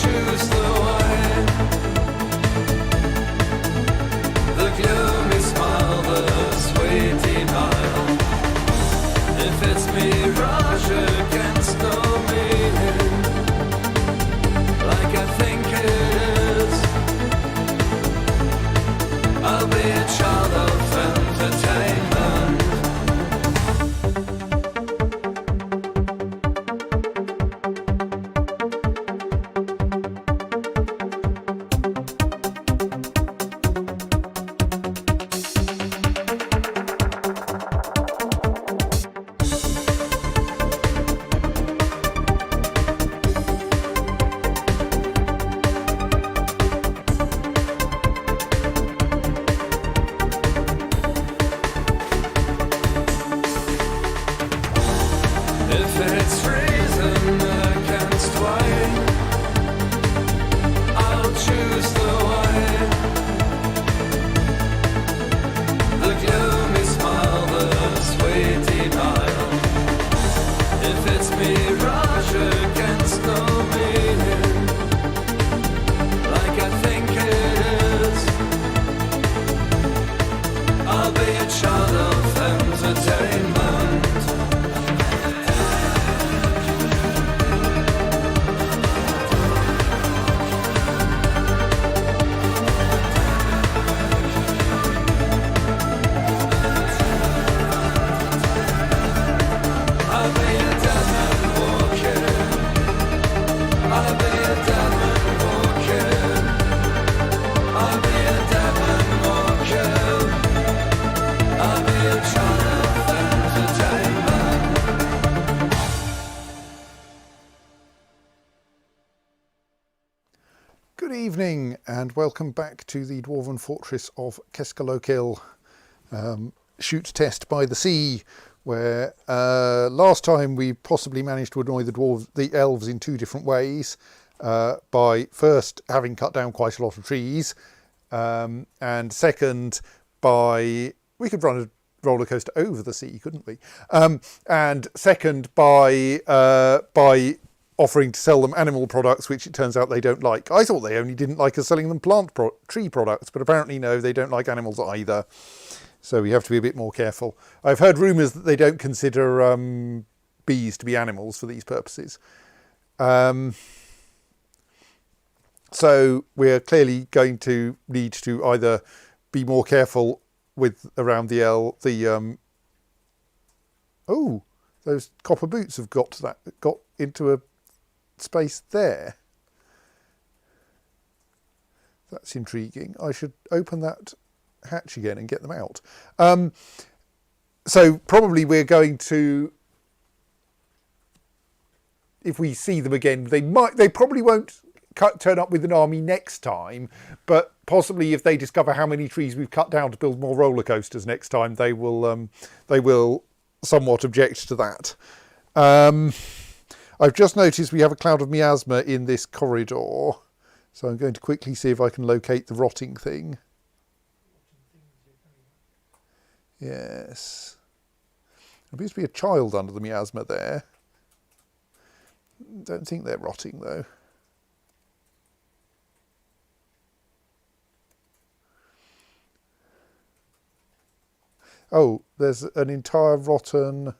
Choose Good evening and welcome back to the Dwarven Fortress of Keskalokil shoot test by the sea, where last time we possibly managed to annoy the elves in two different ways, by first having cut down quite a lot of trees, and second by we could run a roller coaster over the sea, couldn't we? And second by offering to sell them animal products, which it turns out they don't like. I thought they only didn't like us selling them tree products, but apparently no, they don't like animals either. So we have to be a bit more careful. I've heard rumours that they don't consider bees to be animals for these purposes. So we're clearly going to need to either be more careful with around oh, those copper boots have got into a space there. That's intriguing. I should open that hatch again and get them out. So probably we're going to, if we see them again, they probably won't turn up with an army next time, but possibly if they discover how many trees we've cut down to build more roller coasters next time, they will somewhat object to that. I've just noticed we have a cloud of miasma in this corridor, so I'm going to quickly see if I can locate the rotting thing. Yes. There appears to be a child under the miasma there. Don't think they're rotting though. Oh, there's an entire rotten...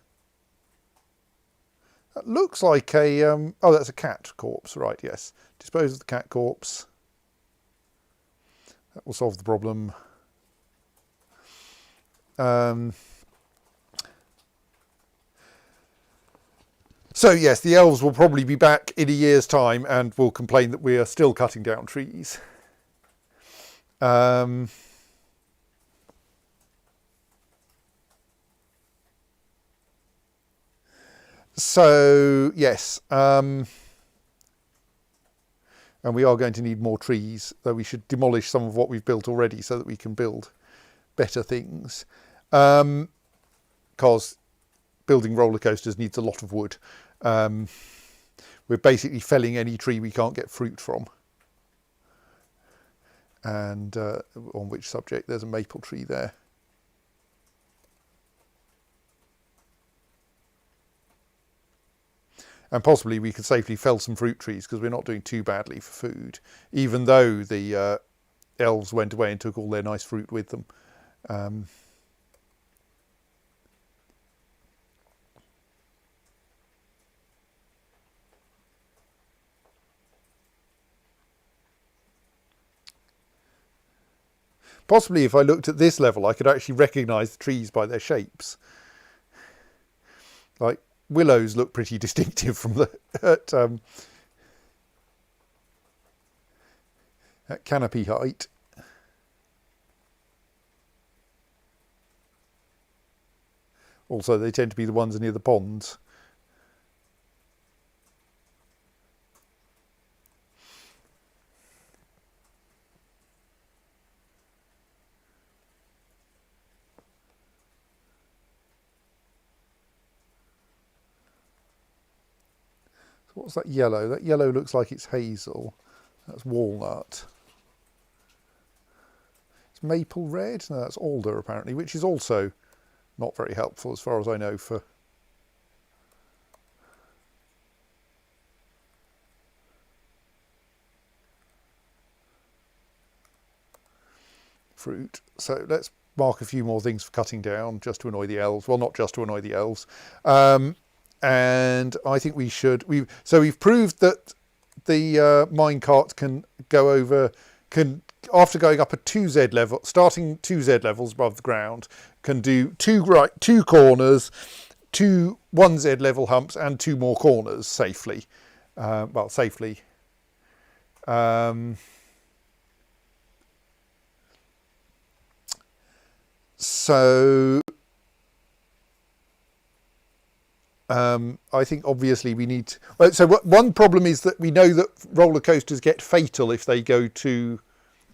That looks like a... oh, that's a cat corpse, right, yes. Dispose of the cat corpse. That will solve the problem. So, yes, the elves will probably be back in a year's time and will complain that we are still cutting down trees. So, yes, and we are going to need more trees, though we should demolish some of what we've built already so that we can build better things. Because building roller coasters needs a lot of wood. We're basically felling any tree we can't get fruit from. And on which subject, there's a maple tree there. And possibly we could safely fell some fruit trees because we're not doing too badly for food, even though the elves went away and took all their nice fruit with them. Possibly if I looked at this level, I could actually recognise the trees by their shapes. Like, willows look pretty distinctive from at canopy height. Also, they tend to be the ones near the ponds. What's that yellow? That yellow looks like it's hazel. That's walnut. It's maple red? No, that's alder apparently, which is also not very helpful as far as I know for fruit. So let's mark a few more things for cutting down just to annoy the elves. Well, not just to annoy the elves. And I think we should. We've proved that the minecart can go over. After going up a 2Z level, starting 2Z levels above the ground, can do two corners, 1Z level humps, and 2 more corners safely. Safely. So I think obviously we need to, well, so one problem is that we know that roller coasters get fatal if they go too,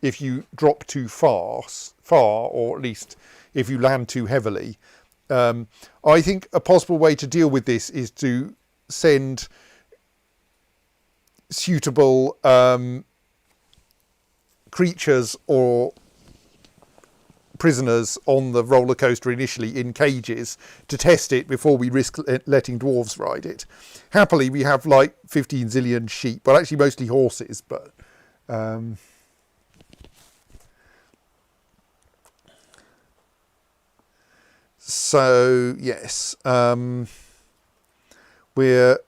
if you drop too far, or at least if you land too heavily. I think a possible way to deal with this is to send suitable creatures or prisoners on the roller coaster initially in cages to test it before we risk letting dwarves ride it. Happily, we have like 15 zillion sheep, well, actually mostly horses, but so yes, we're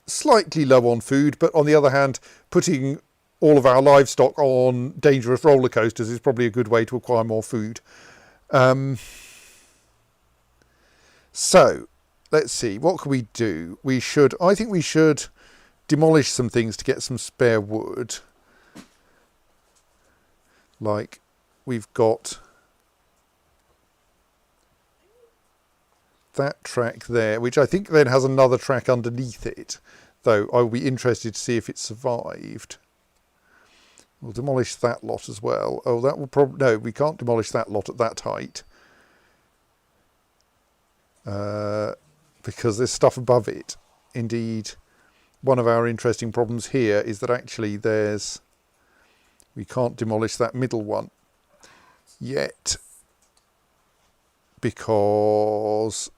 slightly low on food, but on the other hand, putting all of our livestock on dangerous roller coasters is probably a good way to acquire more food. So let's see, what can we do? I think we should demolish some things to get some spare wood. Like we've got that track there, which I think then has another track underneath it, though I will be interested to see if it survived. We'll demolish that lot as well. Oh, that will probably, no, we can't demolish that lot at that height. Because there's stuff above it. Indeed, one of our interesting problems here is that actually we can't demolish that middle one yet, because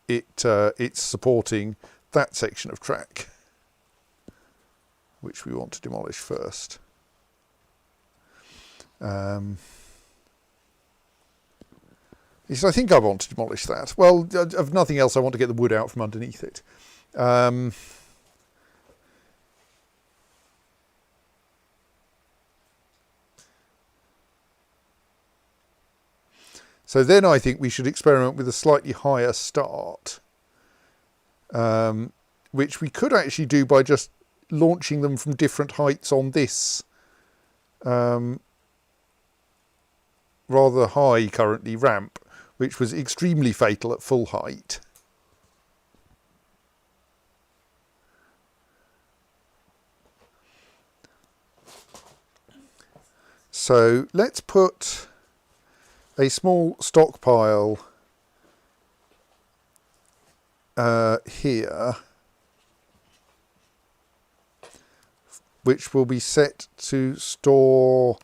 it's supporting that section of track, which we want to demolish first. Yes, I think I want to demolish that. Well, of nothing else, I want to get the wood out from underneath it. So then I think we should experiment with a slightly higher start, which we could actually do by just launching them from different heights on this rather high currently ramp, which was extremely fatal at full height. So let's put a small stockpile here, which will be set to store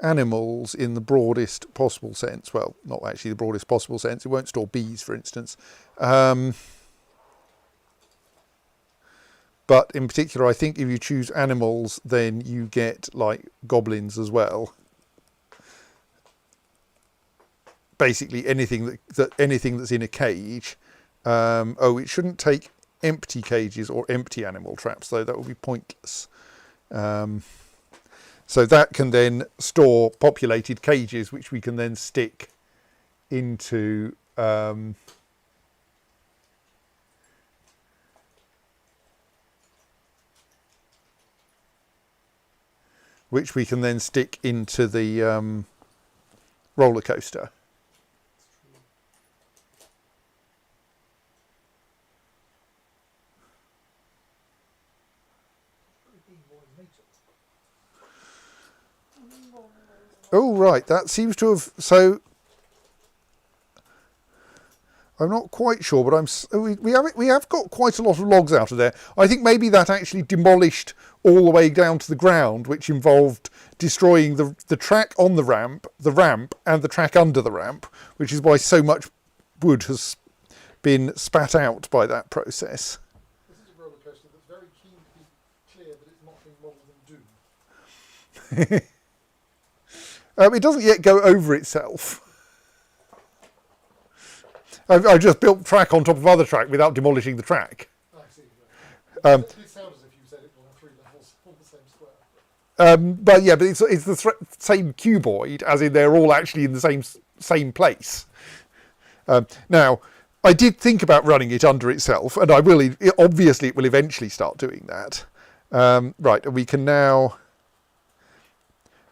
animals in the broadest possible sense. Well, not actually the broadest possible sense. It won't store bees, for instance. But in particular, I think if you choose animals, then you get like goblins as well. Basically anything that's in a cage. Oh, it shouldn't take empty cages or empty animal traps, though. That would be pointless. So that can then store populated cages, which we can then stick into the roller coaster. Oh, right, that seems to have, so I'm not quite sure, but we have got quite a lot of logs out of there. I think maybe that actually demolished all the way down to the ground, which involved destroying the track on the ramp, and the track under the ramp, which is why so much wood has been spat out by that process. This is a roller coaster that's very keen to be clear that it's not being modelled in Doom. It doesn't yet go over itself. I've just built track on top of other track without demolishing the track. I see. Yeah. It sounds as if you said it on 3 levels on the same square. But yeah, but it's the same cuboid, as in they're all actually in the same place. Now, I did think about running it under itself, and I will. Obviously, it will eventually start doing that. Right, and we can now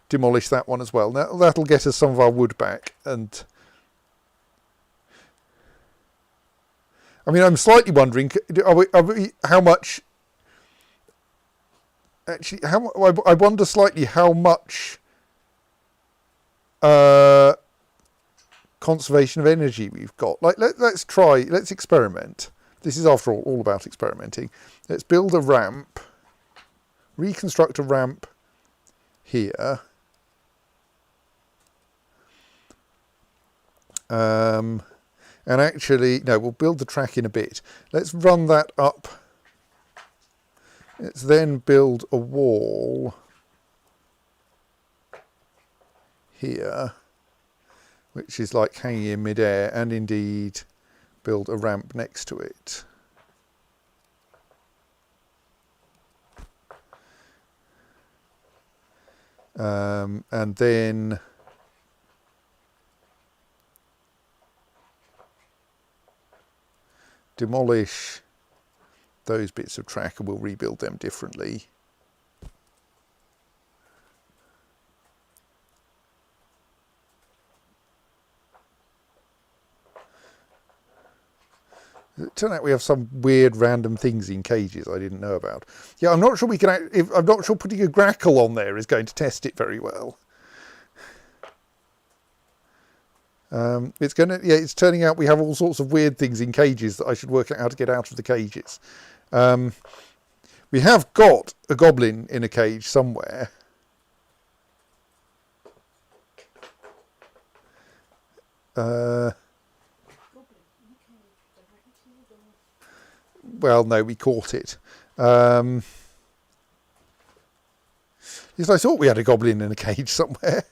demolish that one as well. Now that'll get us some of our wood back, and I mean, I'm slightly wondering, how much... Actually, I wonder slightly how much conservation of energy we've got. Like, let's experiment. This is, after all about experimenting. Let's build a ramp, reconstruct a ramp here. And actually, no, we'll build the track in a bit. Let's run that up. Let's then build a wall here, which is like hanging in midair, and indeed build a ramp next to it. And then demolish those bits of track and we'll rebuild them differently. It turned out we have some weird random things in cages I didn't know about. Yeah, I'm not sure we can. I'm not sure putting a grackle on there is going to test it very well. It's going to. Yeah, it's turning out we have all sorts of weird things in cages that I should work out how to get out of the cages. We have got a goblin in a cage somewhere. Well, no, we caught it. Yes, I thought we had a goblin in a cage somewhere.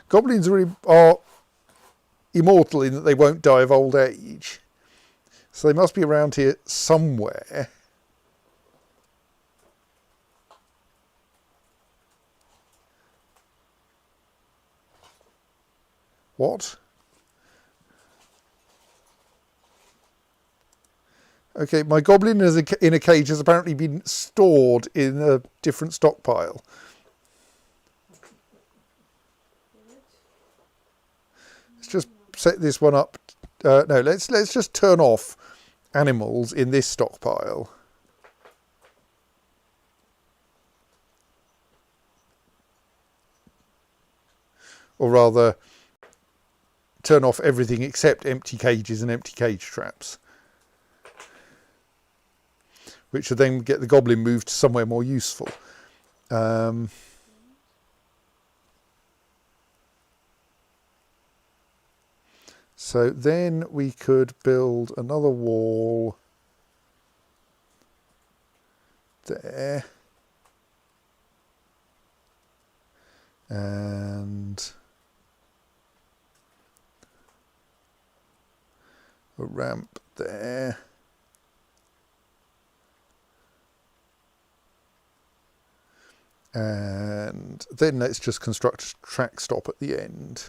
Goblins are immortal in that they won't die of old age. So they must be around here somewhere. What? Okay, my goblin in a cage has apparently been stored in a different stockpile. Let's just set this one up. No, let's just turn off animals in this stockpile. Or rather, turn off everything except empty cages and empty cage traps, which will then get the goblin moved to somewhere more useful. So then we could build another wall there. And a ramp there. And then let's just construct a track stop at the end.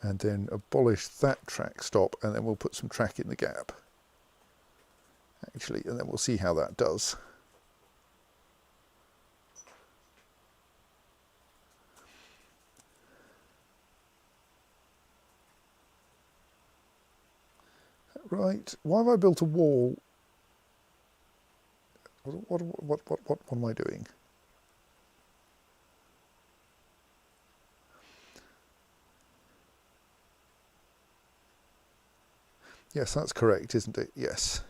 And then abolish that track stop, and then we'll put some track in the gap. Actually, and then we'll see how that does. Right, why have I built a wall? What am I doing? Yes, that's correct, isn't it? Yes.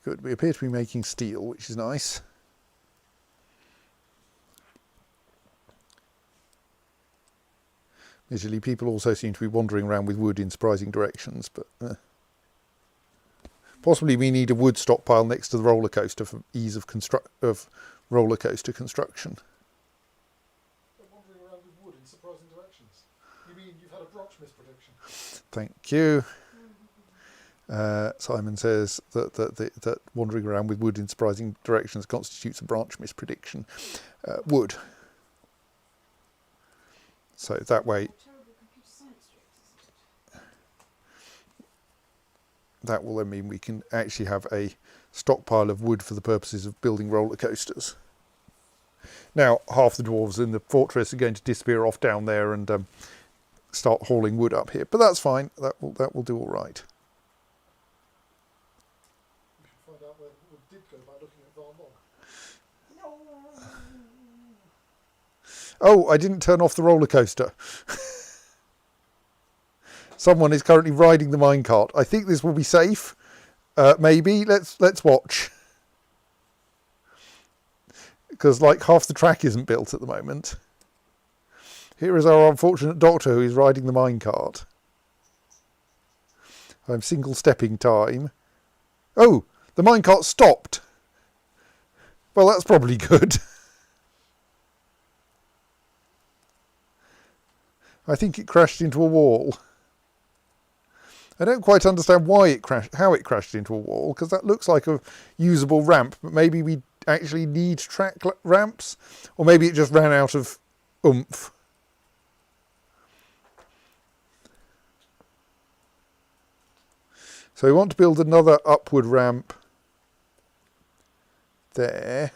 Good. We appear to be making steel, which is nice. Visually, people also seem to be wandering around with wood in surprising directions, but possibly we need a wood stockpile next to the roller coaster for ease of roller coaster construction. They're wandering around with wood in surprising directions. You mean you've had a branch misprediction? Thank you. Simon says that wandering around with wood in surprising directions constitutes a branch misprediction. Wood. So that way, that will then mean we can actually have a stockpile of wood for the purposes of building roller coasters. Now, half the dwarves in the fortress are going to disappear off down there and start hauling wood up here, but that's fine. That will do all right. We should find out where the wood did go by looking at Van Log. Oh, I didn't turn off the roller coaster. Someone is currently riding the minecart. I think this will be safe. Maybe. Let's watch. Because like half the track isn't built at the moment. Here is our unfortunate doctor who is riding the minecart. I'm single stepping time. Oh, the minecart stopped. Well, that's probably good. I think it crashed into a wall. I don't quite understand why it crashed, how it crashed into a wall, because that looks like a usable ramp, but maybe we actually need track ramps, or maybe it just ran out of oomph. So we want to build another upward ramp there.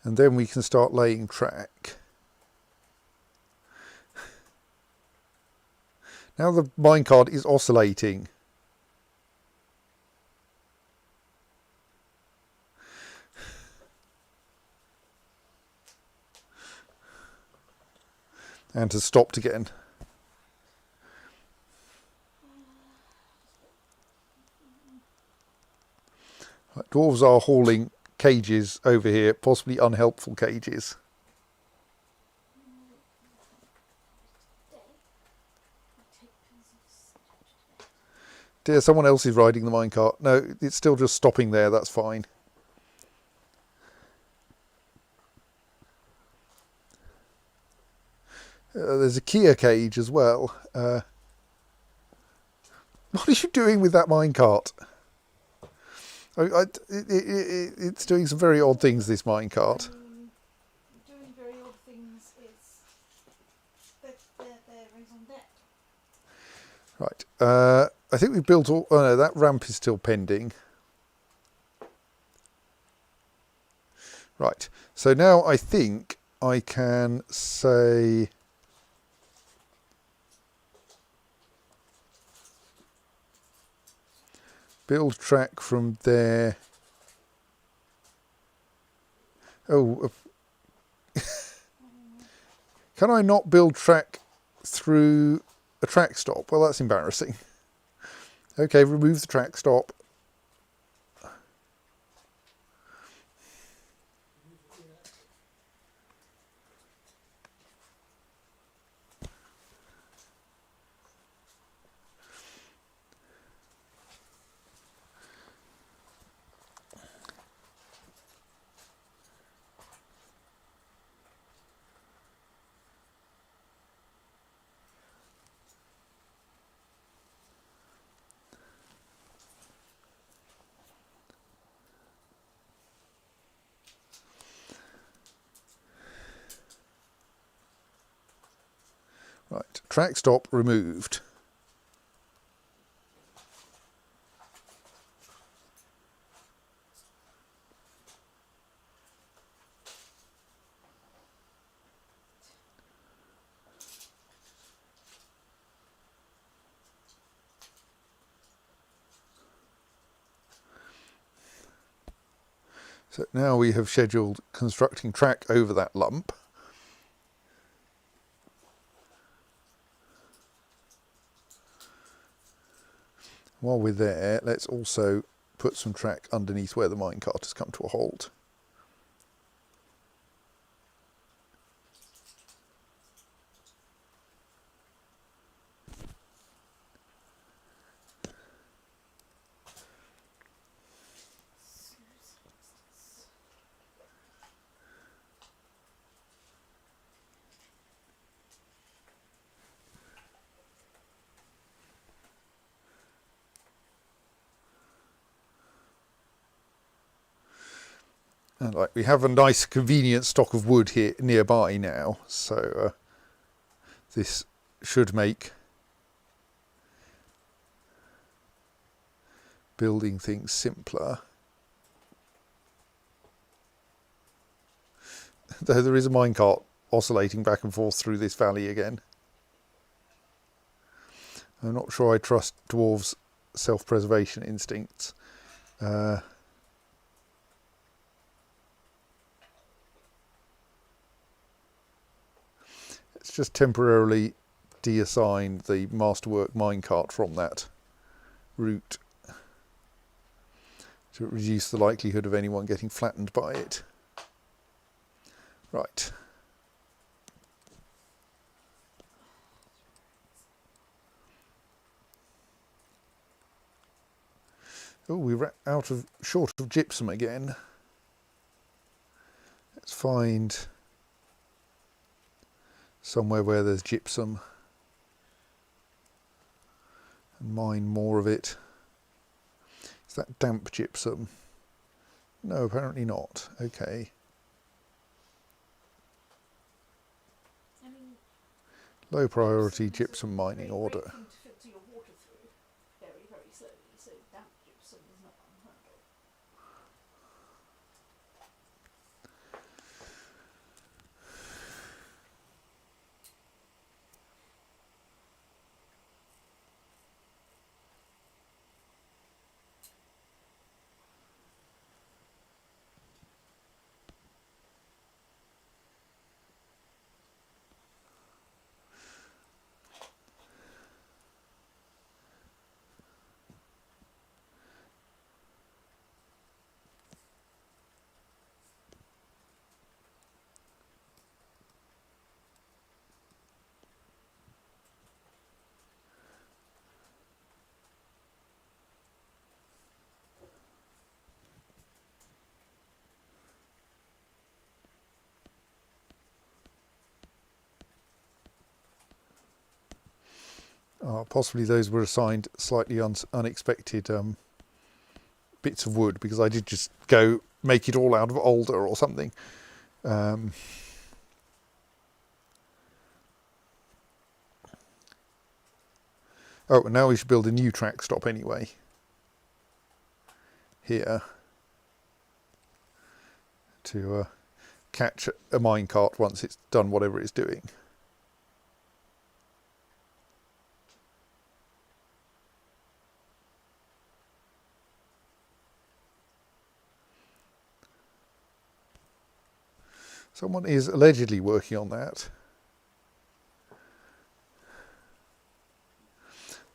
And then we can start laying track. Now the minecart is oscillating. And has stopped again. Right, dwarves are hauling cages over here, possibly unhelpful cages. Dear, someone else is riding the minecart. No, it's still just stopping there, that's fine. There's a Kia cage as well. What are you doing with that minecart? It's doing some very odd things, this minecart. Doing very odd things is that they're raison d'etre. Right. I think we've built all... Oh no, that ramp is still pending. Right. So now I think I can say... build track from there. Oh, can I not build track through a track stop? Well, that's embarrassing. Okay, remove the track stop. Right, track stop removed. So now we have scheduled constructing track over that lump. While we're there, let's also put some track underneath where the minecart has come to a halt. And like we have a nice convenient stock of wood here nearby now, so this should make building things simpler. Though there is a minecart oscillating back and forth through this valley again. I'm not sure I trust dwarves' self-preservation instincts. It's just temporarily deassigned the masterwork minecart from that route to reduce the likelihood of anyone getting flattened by it. Right. Oh, we're short of gypsum again. Let's find somewhere where there's gypsum and mine more of it. Is that damp gypsum? No, apparently not. Okay. I mean, Low priority gypsum is a gypsum mining very order. great thing to filter your water through very, very slowly, so damp gypsum is not unheard of. Possibly those were assigned slightly unexpected bits of wood, because I did just go make it all out of alder or something. Oh, and now we should build a new track stop anyway. Here. To catch a minecart once it's done whatever it's doing. Someone is allegedly working on that.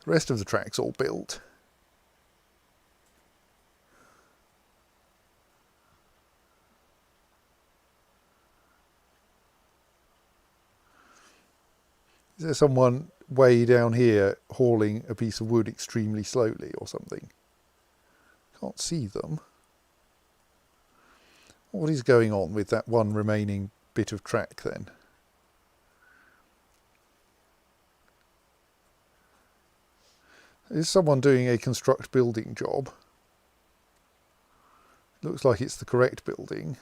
The rest of the track's all built. Is there someone way down here hauling a piece of wood extremely slowly or something? Can't see them. What is going on with that one remaining bit of track then? Is someone doing a construct building job? Looks like it's the correct building.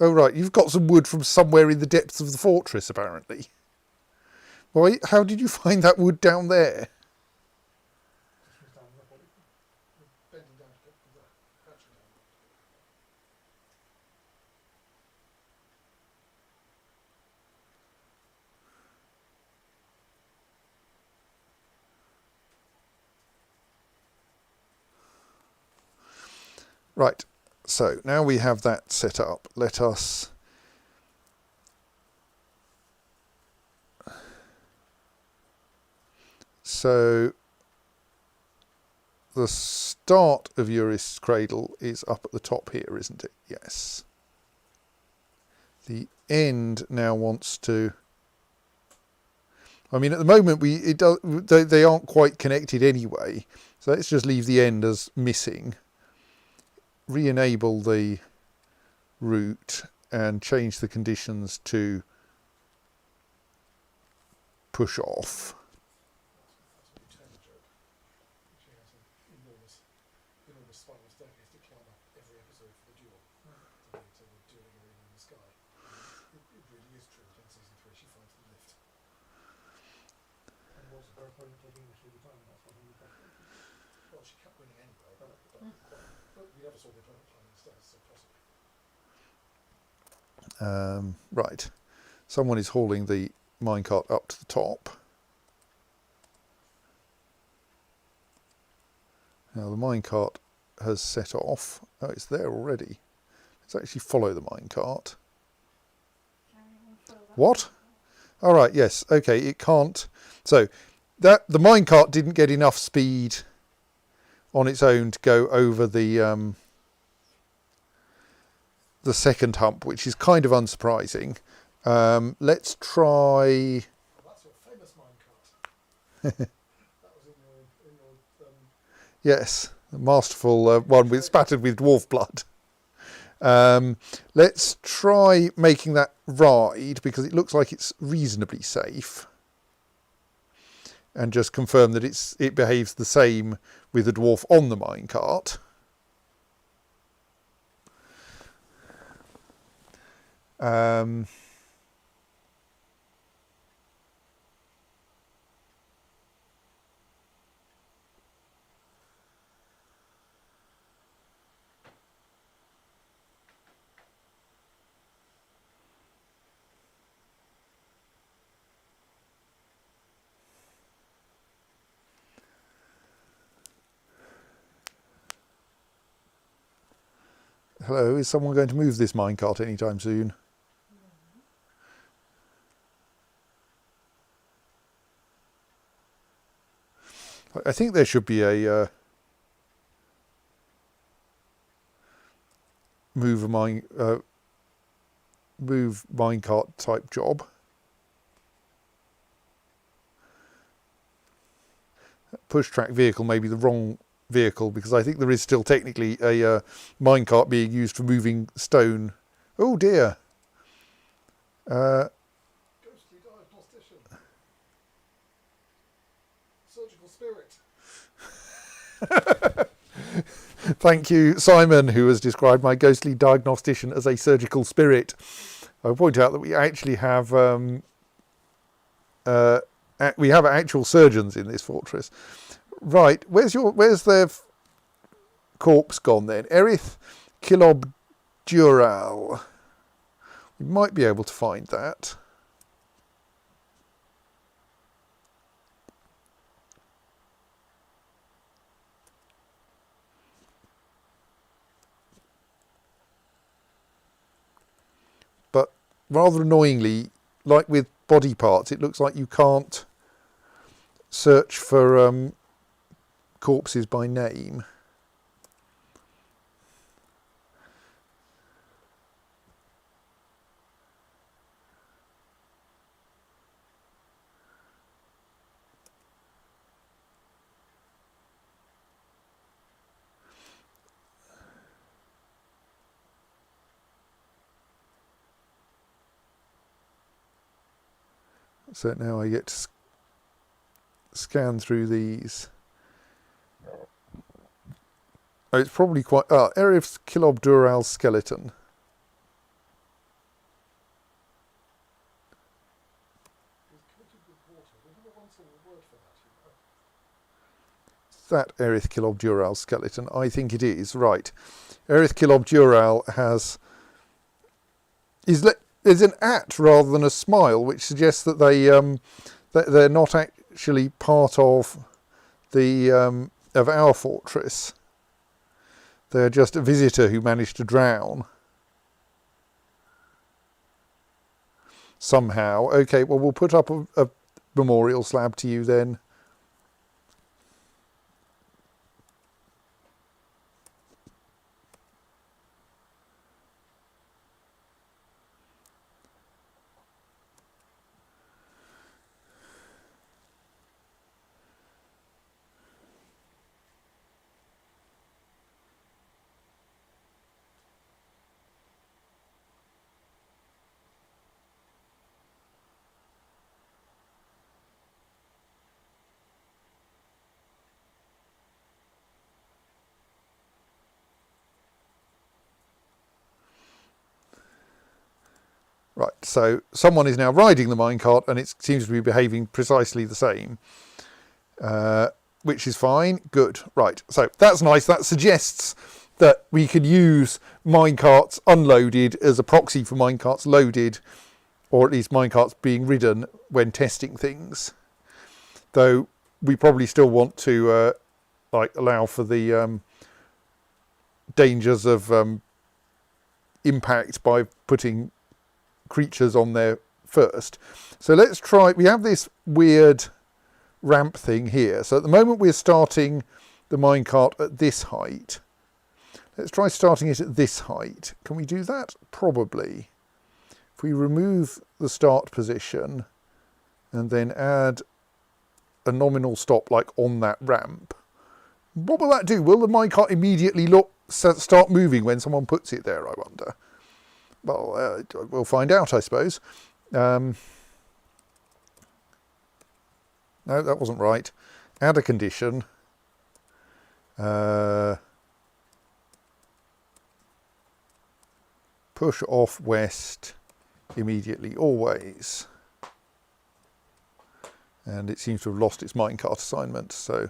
Oh right, you've got some wood from somewhere in the depths of the fortress apparently. Why? How did you find that wood down there? Just down the body, bending down to get the hatching down. Right, so now we have that set up. Let us so the start of Eurys's cradle is up at the top here, isn't it? Yes. The end now wants to. I mean, at the moment they aren't quite connected anyway, so let's just leave the end as missing. Re-enable the route and change the conditions to push off. That's what you turn the joke. She has an enormous her opponent taking initiative at the time, and that's what we calculated. Well, she kept winning anyway, But we never saw the opponent playing the stairs, so possibly. Right. Someone is hauling the minecart up to the top. Now the minecart has set off. Oh, it's there already. Let's actually follow the minecart. What? All right, yes. Okay, it can't. So that the minecart didn't get enough speed on its own to go over the second hump, which is kind of unsurprising. Let's try. Well, that's your famous minecart. That was in your Yes, the masterful one with spattered with dwarf blood. Let's try making that ride because it looks like it's reasonably safe, and just confirm that it behaves the same with the dwarf on the minecart. Hello, is someone going to move this minecart anytime soon? I think there should be a move minecart type job. Push track vehicle may be the wrong vehicle because I think there is still technically a minecart being used for moving stone. Oh dear. ghostly diagnostician. Surgical spirit. Thank you, Simon, who has described my ghostly diagnostician as a surgical spirit. I point out that we actually have actual surgeons in this fortress. Right, where's their corpse gone then? Erith Kilob Dural. We might be able to find that. But rather annoyingly, like with body parts, it looks like you can't search for corpses by name. So now I get to scan through these. Oh, it's probably quite... Erith's Kilob Dural skeleton. He's coated with water. We never once saw a word for that, you know. Is that Erith Kilob Dural skeleton? I think it is. Right. Erith Kilob Dural is an at rather than a smile, which suggests that they're not actually part of of our fortress. They're just a visitor who managed to drown somehow. Okay, well, we'll put up a memorial slab to you then. Right, so someone is now riding the minecart and it seems to be behaving precisely the same. which is fine. Good. Right. So that's nice. That suggests that we could use minecarts unloaded as a proxy for minecarts loaded, or at least minecarts being ridden when testing things. Though we probably still want to allow for the dangers of impact by putting creatures on there first. So let's try. We have this weird ramp thing here. So at the moment we're starting the minecart at this height. Let's try starting it at this height. Can we do that? Probably. If we remove the start position and then add a nominal stop like on that ramp, what will that do? Will the minecart immediately start moving when someone puts it there, I wonder? Well, we'll find out, I suppose. No, that wasn't right. Add a condition. Push off west immediately, always. And it seems to have lost its minecart assignment, so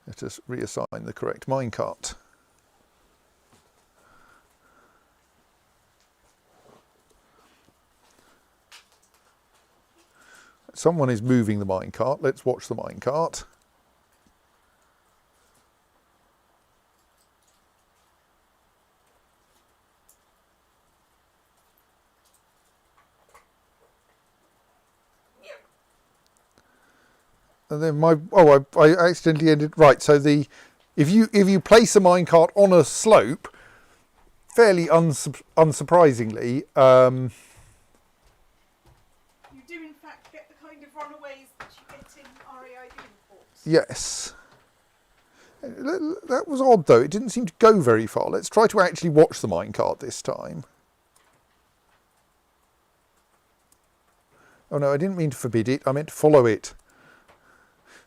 let us reassign the correct minecart. Someone is moving the minecart. Let's watch the minecart. And then I accidentally ended right. So if you place a minecart on a slope, fairly unsurprisingly, You do in fact get the kind of runaways that you get in RAID reports. yes. That was odd though. It didn't seem to go very far. Let's try to actually watch the minecart this time. Oh no, I didn't mean to forbid it. I meant to follow it.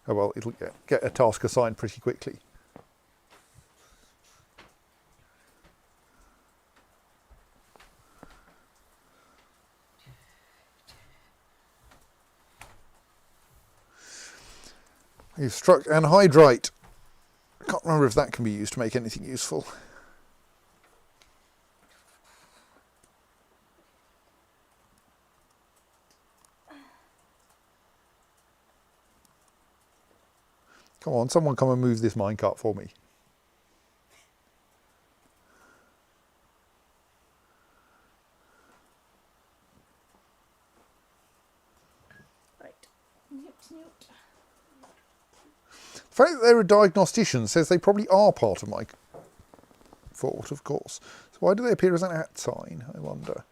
Oh well, it'll get a task assigned pretty quickly. You've struck anhydrite. I can't remember if that can be used to make anything useful. Come on, someone come and move this minecart for me. Right. Newt. The fact that they're a diagnostician says they probably are part of my fort, of course. So why do they appear as an @ sign, I wonder?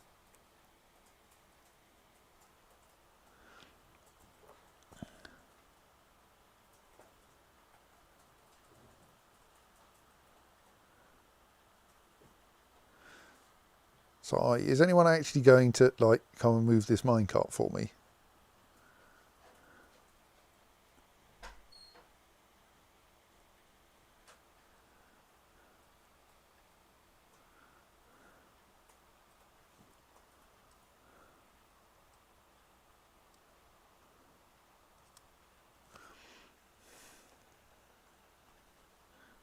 So is anyone actually going to come and move this minecart for me?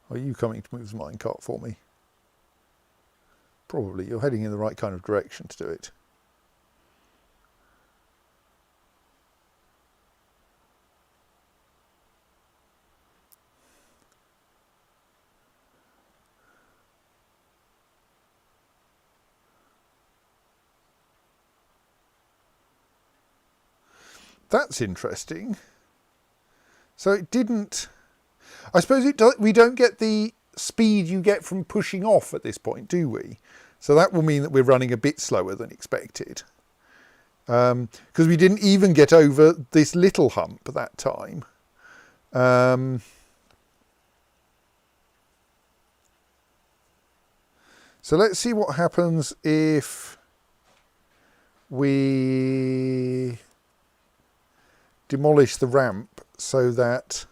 Are you coming to move the minecart for me? Probably. You're heading in the right kind of direction to do it. That's interesting. So it didn't... I suppose it does, we don't get the speed you get from pushing off at this point, do we? So that will mean that we're running a bit slower than expected. Because we didn't even get over this little hump at that time. So let's see what happens if we demolish the ramp so that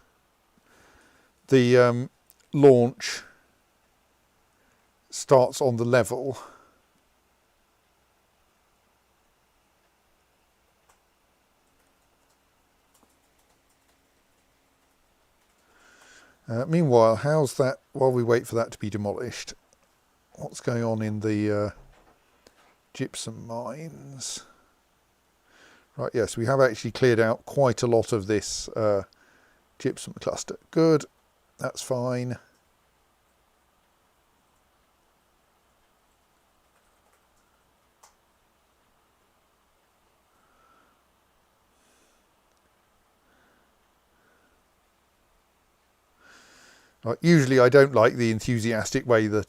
the launch starts on the level. Meanwhile, how's that, while we wait for that to be demolished, what's going on in the gypsum mines? Right, yes, we have actually cleared out quite a lot of this gypsum cluster. Good, that's fine. Right, usually I don't like the enthusiastic way that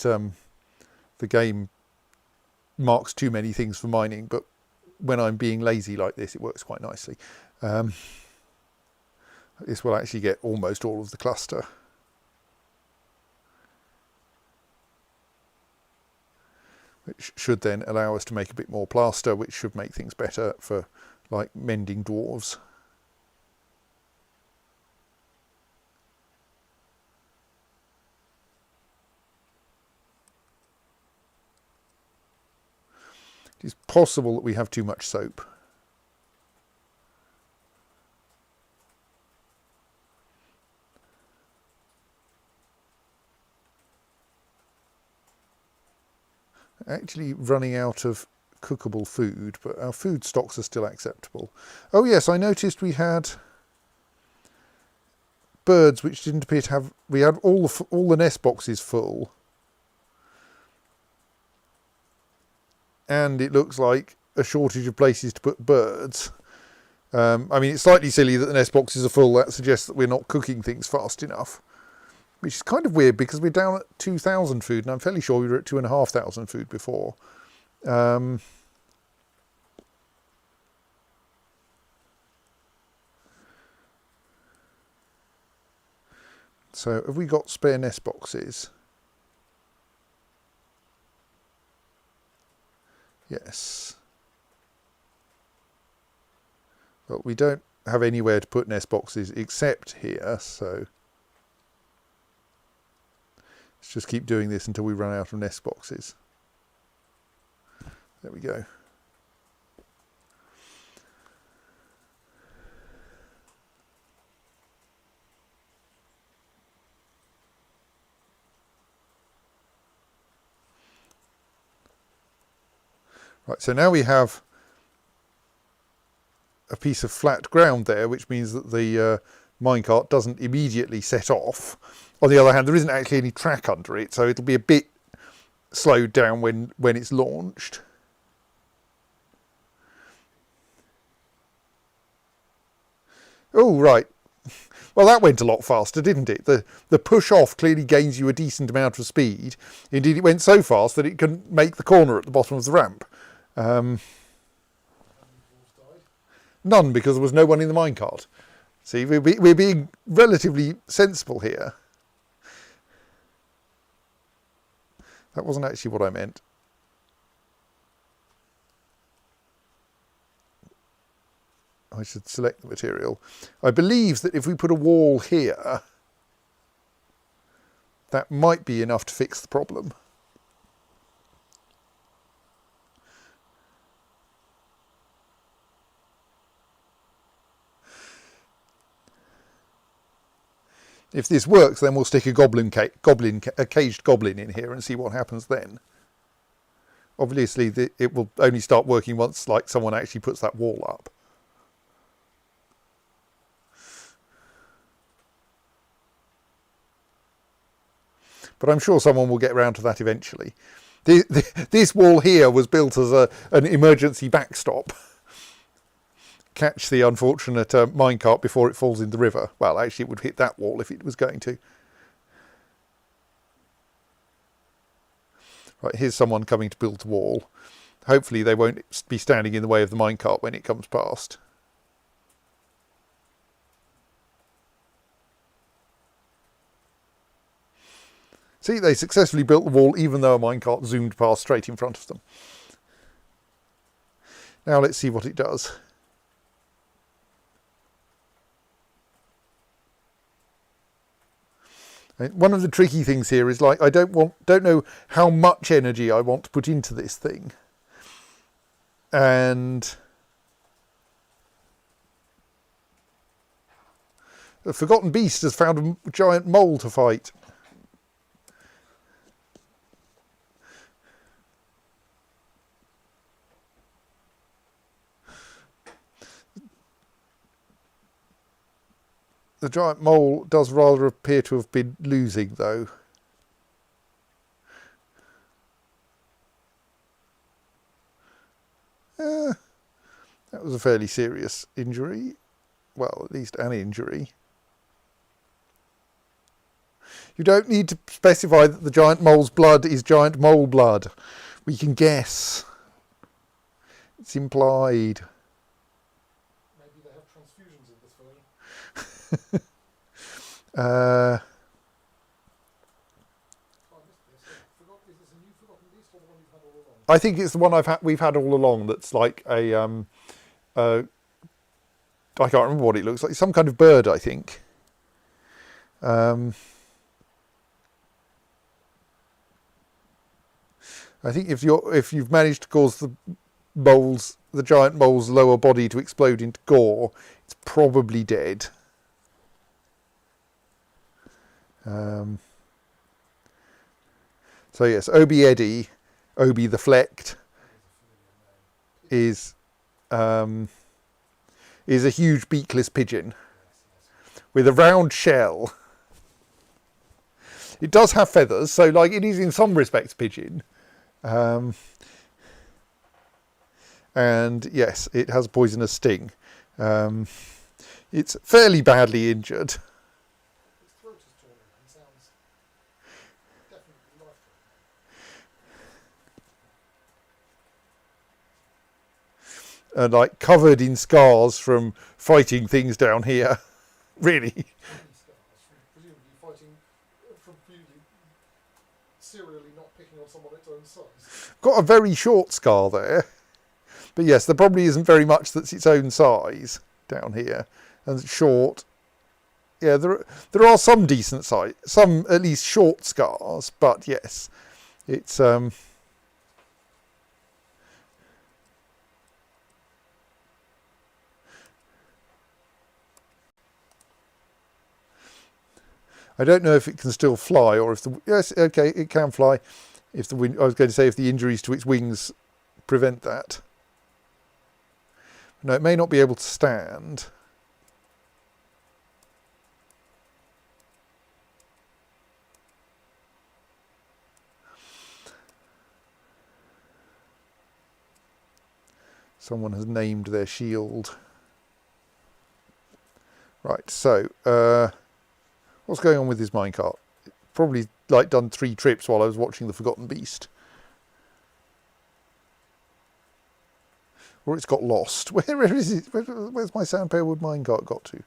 the game marks too many things for mining, but when I'm being lazy like this, it works quite nicely. This will actually get almost all of the cluster. Which should then allow us to make a bit more plaster, which should make things better for like mending dwarves. It is possible that we have too much soap. Actually running out of cookable food, but our food stocks are still acceptable. Oh yes, I noticed we had birds which didn't appear to have, we had all the nest boxes full. And it looks like a shortage of places to put birds. I mean, it's slightly silly that the nest boxes are full. That suggests that we're not cooking things fast enough. Which is kind of weird because we're down at 2,000 food, and I'm fairly sure we were at 2,500 food before. So have we got spare nest boxes? Yes. Well, we don't have anywhere to put nest boxes except here, so let's just keep doing this until we run out of nest boxes. There we go. Right, so now we have a piece of flat ground there, which means that the minecart doesn't immediately set off. On the other hand, there isn't actually any track under it, so it'll be a bit slowed down when it's launched. Oh, right. Well, that went a lot faster, didn't it? The push off clearly gains you a decent amount of speed. Indeed, it went so fast that it can make the corner at the bottom of the ramp. None, because there was no one in the minecart. See, we're being relatively sensible here. That wasn't actually what I meant. I should select the material. I believe that if we put a wall here, that might be enough to fix the problem. If this works, then we'll stick a caged goblin in here and see what happens then. Obviously, it will only start working once, like, someone actually puts that wall up. But I'm sure someone will get around to that eventually. This wall here was built as an emergency backstop. Catch the unfortunate minecart before it falls in the river. Well, actually it would hit that wall if it was going to. Right, here's someone coming to build the wall. Hopefully they won't be standing in the way of the minecart when it comes past. See, they successfully built the wall even though a minecart zoomed past straight in front of them. Now let's see what it does. One of the tricky things here is, like, I don't know how much energy I want to put into this thing. And The Forgotten Beast has found a giant mole to fight. The giant mole does rather appear to have been losing, though. That was a fairly serious injury. Well, at least an injury. You don't need to specify that the giant mole's blood is giant mole blood. We can guess. It's implied. Maybe they have transfusions in this version. uh, Oh, I missed this. Is this a new Forgotten Beast or the one you've had all along? I think it's the one we've had all along. That's like a I can't remember what it looks like. Some kind of bird, I think. I think if you've managed to cause the giant mole's lower body to explode into gore, it's probably dead. So yes, Obi Eddy, Obi the Flecked, is a huge beakless pigeon with a round shell. It does have feathers, so like it is in some respects pigeon. And yes, it has a poisonous sting. It's fairly badly injured. Its throat is torn and sounds definitely life-threatening. And like covered in scars from fighting things down here. Really. Tiny scars from presumably fighting from serially not picking on someone its own size. Got a very short scar there. But yes, there probably isn't very much that's its own size down here. And it's short. Yeah, there are some decent size, some at least short scars, but yes, it's I don't know if it can still fly or if yes, okay, it can fly. If the wind, I was going to say if the injuries to its wings prevent that. No, it may not be able to stand. Someone has named their shield. Right, so what's going on with this minecart? Probably like done 3 trips while I was watching The Forgotten Beast. Or it's got lost. Where is it? Where's my sandpailwood minecart got to? I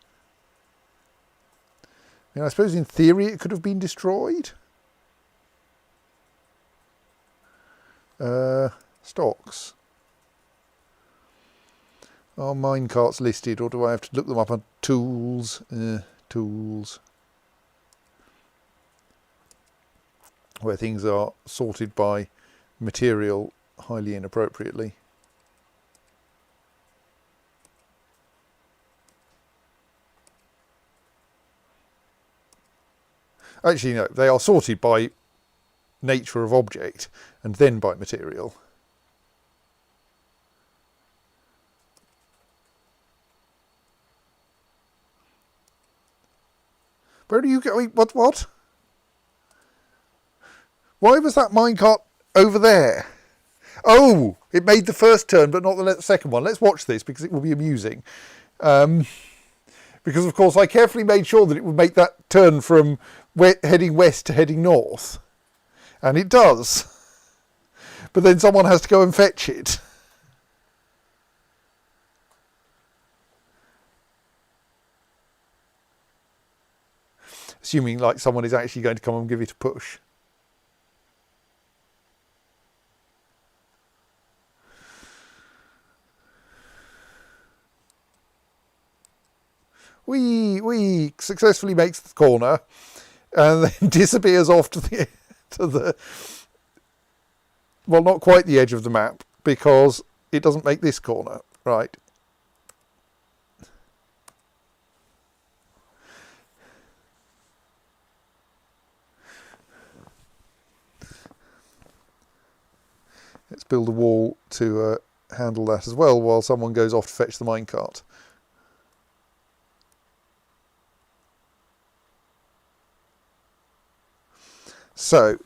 mean, I suppose in theory it could have been destroyed. Stocks. Are minecarts listed, or do I have to look them up on tools? Tools. Where things are sorted by material highly inappropriately. Actually, no, they are sorted by nature of object and then by material. Where are you going? What? Why was that minecart over there? Oh, it made the first turn, but not the second one. Let's watch this because it will be amusing. Because, of course, I carefully made sure that it would make that turn from heading west to heading north. And it does. But then someone has to go and fetch it. Assuming like someone is actually going to come and give it a push. We successfully makes the corner and then disappears off to the well, not quite the edge of the map because it doesn't make this corner, right? Let's build a wall to handle that as well while someone goes off to fetch the minecart. So,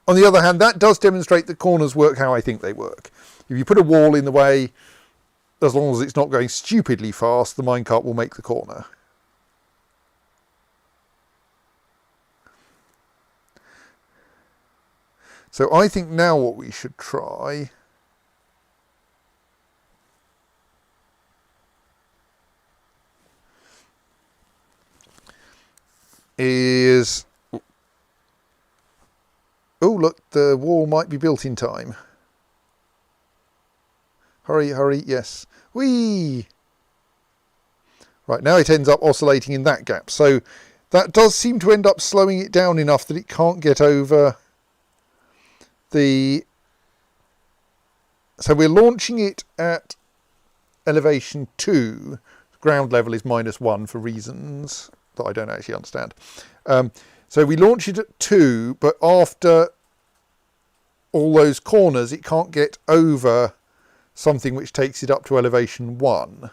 on the other hand, that does demonstrate that corners work how I think they work. If you put a wall in the way, as long as it's not going stupidly fast, the minecart will make the corner. So I think now what we should try is... Oh, look, the wall might be built in time. Hurry, hurry, yes. Whee! Right, now it ends up oscillating in that gap. So that does seem to end up slowing it down enough that it can't get over the... So we're launching it at elevation 2. Ground level is -1 for reasons that I don't actually understand. So we launch it at 2, but after all those corners, it can't get over something which takes it up to elevation 1.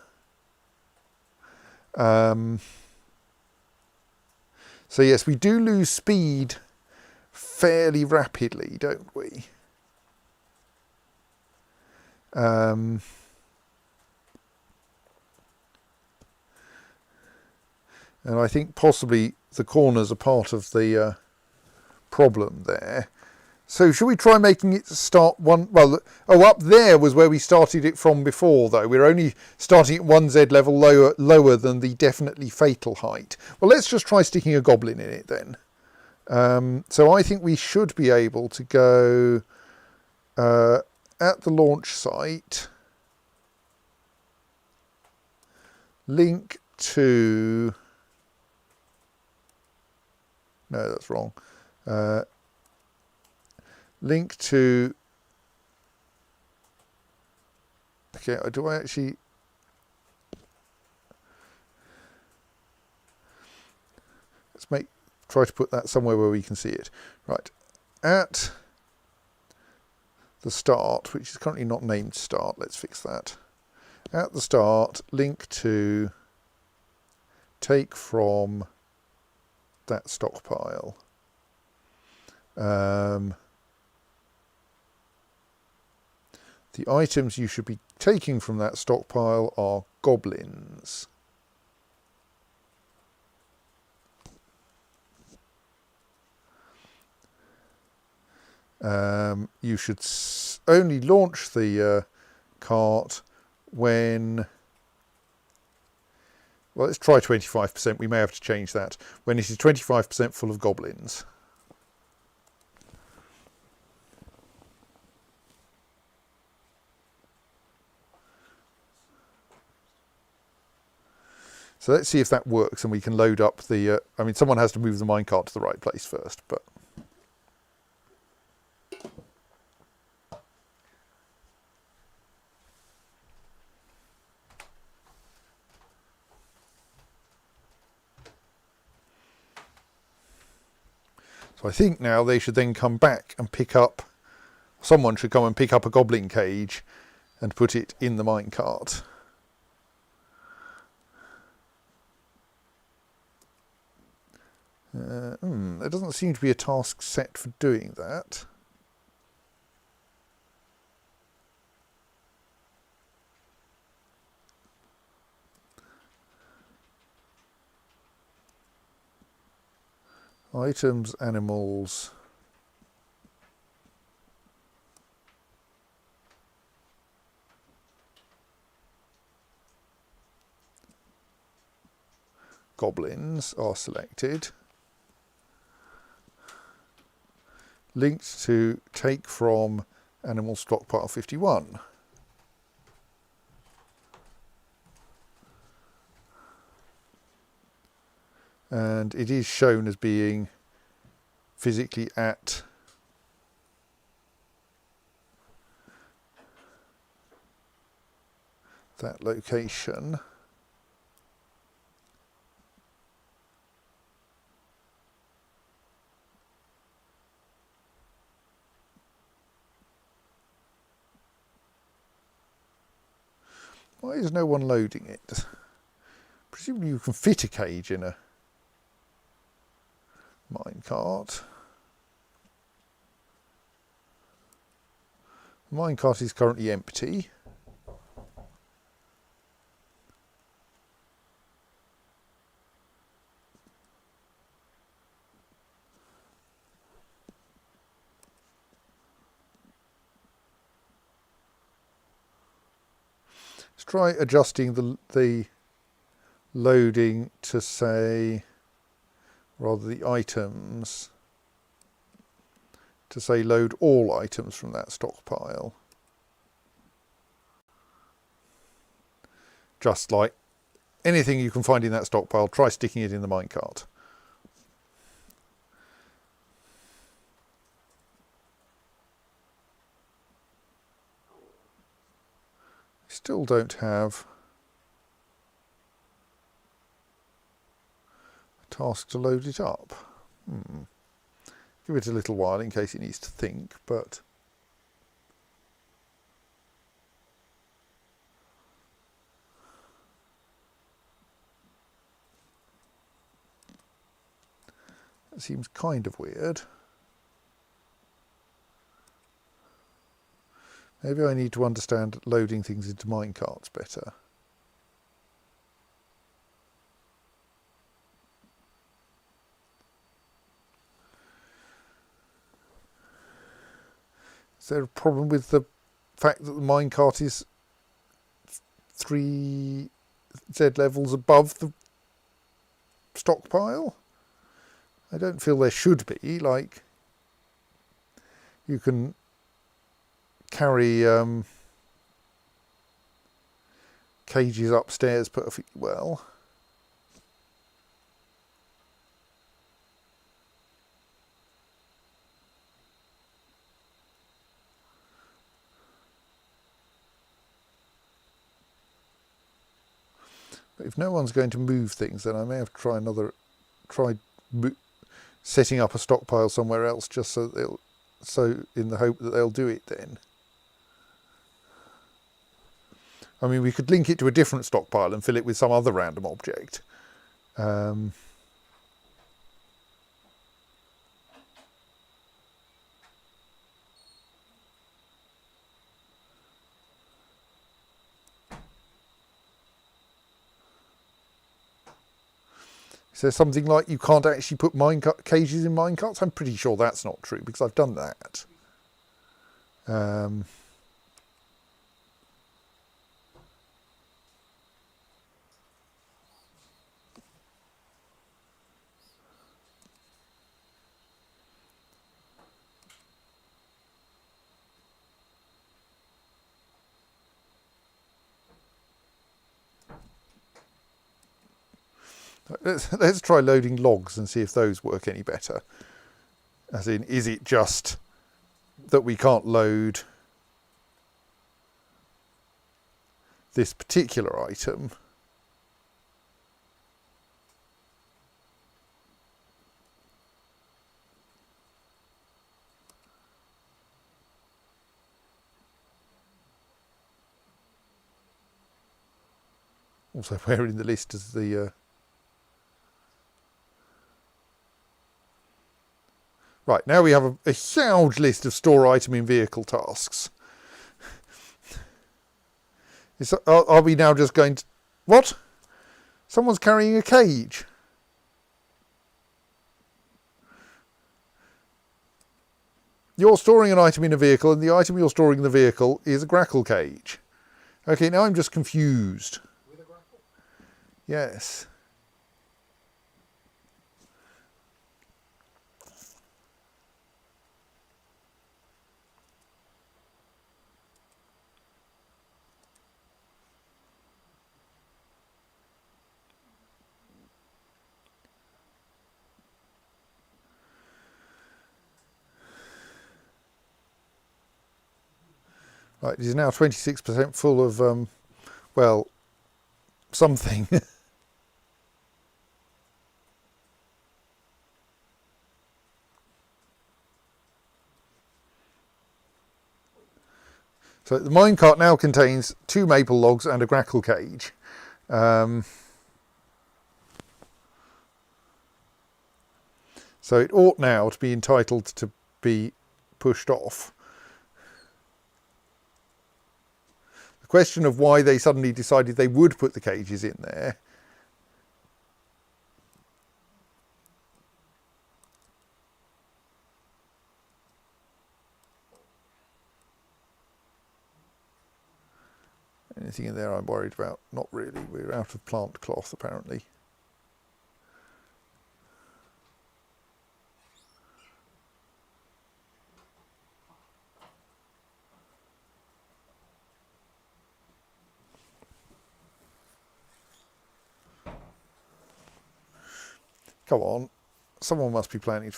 So yes, we do lose speed fairly rapidly, don't we? And I think possibly the corners are part of the problem there. So should we try making it start one... Well, oh, up there was where we started it from before, though. We're only starting at 1Z level lower than the definitely fatal height. Well, let's just try sticking a goblin in it then. So I think we should be able to go at the launch site, link to... No, that's wrong. Link to... Okay, do I actually... Let's try to put that somewhere where we can see it. Right, at the start, which is currently not named start, let's fix that. At the start, link to take from that stockpile. The items you should be taking from that stockpile are goblins. You should only launch the cart when... Well, let's try 25%. We may have to change that. When it is 25% full of goblins. So let's see if that works and we can load up the... I mean, someone has to move the minecart to the right place first, but... So I think now they should then come back and pick up... Someone should come and pick up a goblin cage and put it in the minecart. There doesn't seem to be a task set for doing that. Items, animals. Goblins are selected. Linked to take from animal stockpile 51. And it is shown as being physically at that location. Why is no one loading it? Presumably you can fit a cage in a minecart. The minecart is currently empty. Let's try adjusting the loading to say, rather the items, to say load all items from that stockpile. Just like anything you can find in that stockpile, try sticking it in the minecart. Still don't have a task to load it up. Give it a little while in case it needs to think, but that seems kind of weird. Maybe I need to understand loading things into minecarts better. Is there a problem with the fact that the minecart is 3 Z levels above the stockpile? I don't feel there should be. Like, you can carry cages upstairs perfectly well. But if no one's going to move things, then I may have to try setting up a stockpile somewhere else, just so in the hope that they'll do it then. I mean, we could link it to a different stockpile and fill it with some other random object. Is there something like you can't actually put cages in minecarts? I'm pretty sure that's not true because I've done that. Let's try loading logs and see if those work any better. As in, is it just that we can't load this particular item? Also, where in the list is the... Right, now we have a huge list of store item in vehicle tasks. Are we now just going to... What? Someone's carrying a cage. You're storing an item in a vehicle, and the item you're storing in the vehicle is a grackle cage. Okay, now I'm just confused. With a grapple? Yes. Right, it is now 26% full of, well, something. So the minecart now contains 2 maple logs and a grackle cage. So it ought now to be entitled to be pushed off. The question of why they suddenly decided they would put the cages in there anything in there I'm worried about? Not really. We're out of plant cloth apparently. Come on, someone must be planning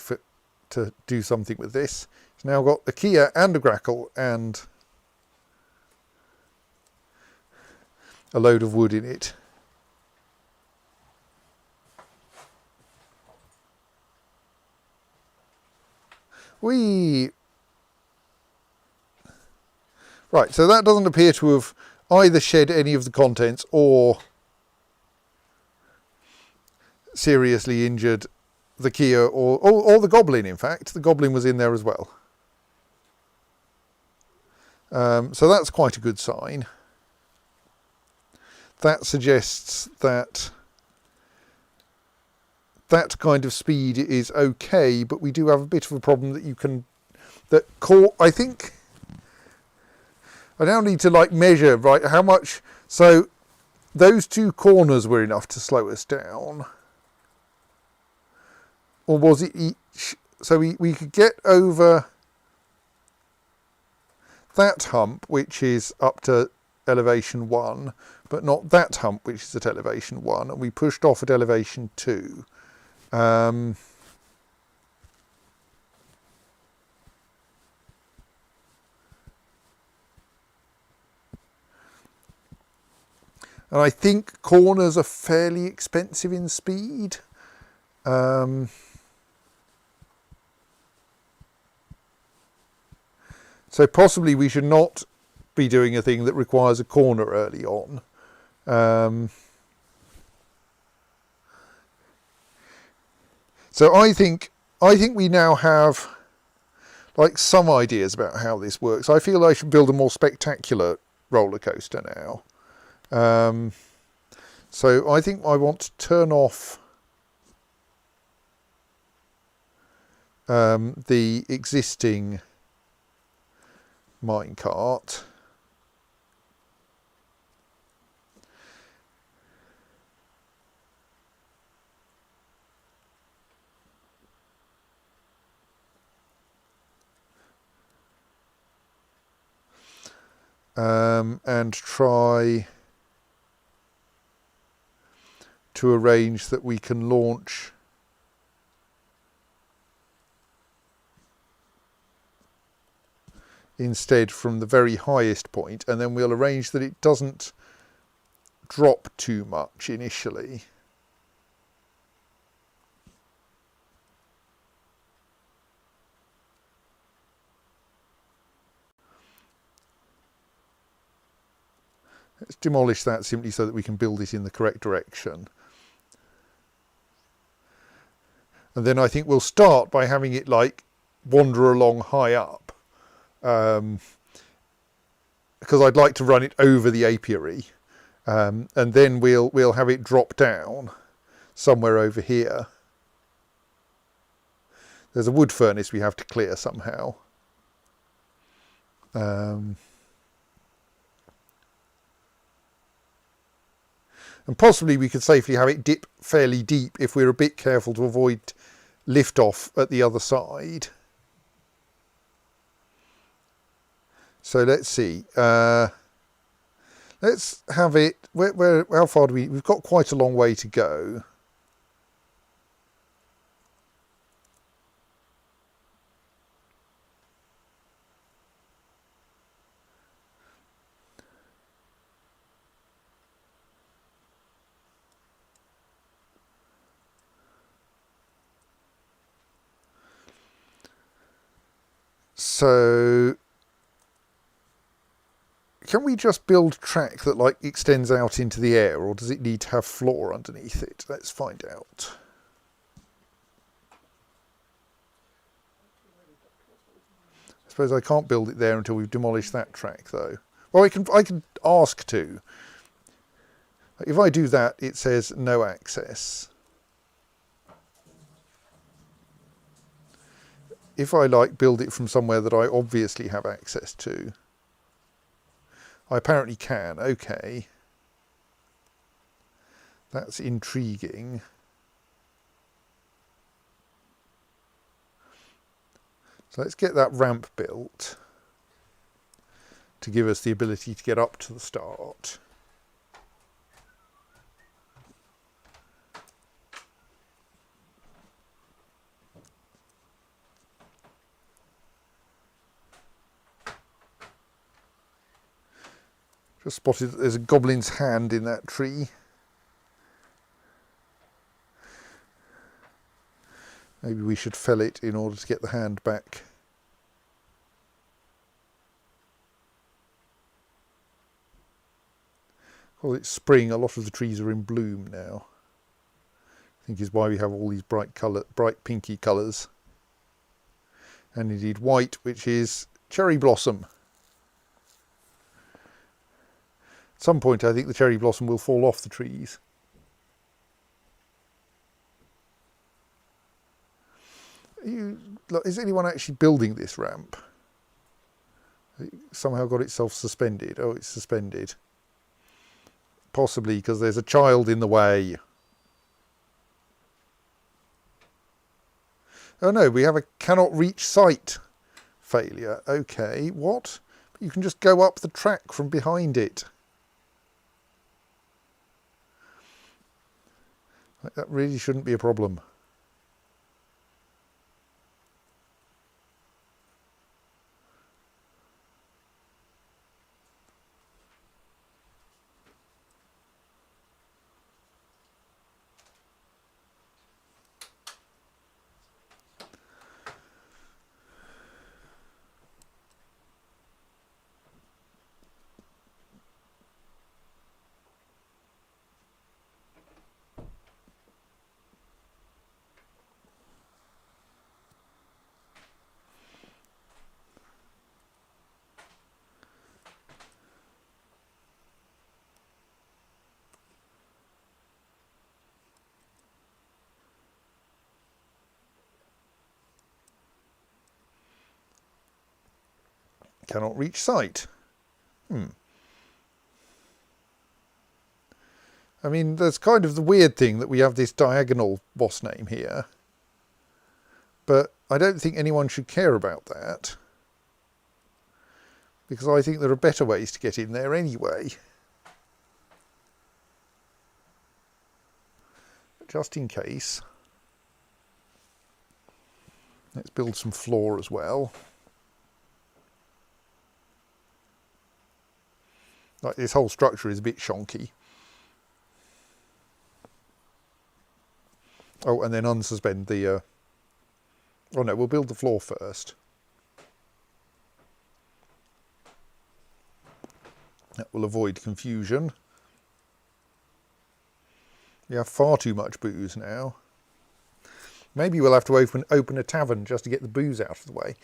to do something with this. It's now got a Kia and a grackle and a load of wood in it. Whee! Right, so that doesn't appear to have either shed any of the contents or seriously injured the Kia or the Goblin, in fact. The Goblin was in there as well. So that's quite a good sign. That suggests that that kind of speed is okay, but we do have a bit of a problem that I think I now need to measure, right, how much. So those 2 corners were enough to slow us down. Or was it each? So we could get over that hump, which is up to elevation 1, but not that hump, which is at elevation 1. And we pushed off at elevation 2. And I think corners are fairly expensive in speed. So possibly we should not be doing a thing that requires a corner early on. So I think we now have some ideas about how this works. I feel I should build a more spectacular roller coaster now. So I think I want to turn off the existing minecart. And try to arrange that we can launch instead from the very highest point, and then we'll arrange that it doesn't drop too much initially. Let's demolish that simply so that we can build it in the correct direction. And then I think we'll start by having it wander along high up. Because I'd like to run it over the apiary. And then we'll have it drop down somewhere over here. There's a wood furnace we have to clear somehow. And possibly we could safely have it dip fairly deep if we're a bit careful to avoid lift-off at the other side. So let's see. Let's have it. How far do we? We've got quite a long way to go. So can we just build track that like extends out into the air, or does it need to have floor underneath it? Let's find out. I suppose I can't build it there until we've demolished that track though. Well, I can ask to. If I do that, it says no access. If I like build it from somewhere that I obviously have access to, I apparently can. Okay. That's intriguing. So let's get that ramp built to give us the ability to get up to the start. Just spotted that there's a goblin's hand in that tree. Maybe we should fell it in order to get the hand back. Well, it's spring. A lot of the trees are in bloom now. I think is why we have all these bright pinky colours. And indeed white, which is cherry blossom. At some point I think the cherry blossom will fall off the trees. Is anyone actually building this ramp? It somehow got itself suspended. Oh, it's suspended. Possibly because there's a child in the way. Oh no, we have a cannot reach site failure. Okay, what? You can just go up the track from behind it. That really shouldn't be a problem. Cannot reach site. I mean, there's kind of the weird thing that we have this diagonal boss name here. But I don't think anyone should care about that. Because I think there are better ways to get in there anyway. Just in case. Let's build some floor as well. Like this whole structure is a bit shonky. Oh, and then unsuspend the... Oh no, we'll build the floor first. That will avoid confusion. We have far too much booze now. Maybe we'll have to open a tavern just to get the booze out of the way.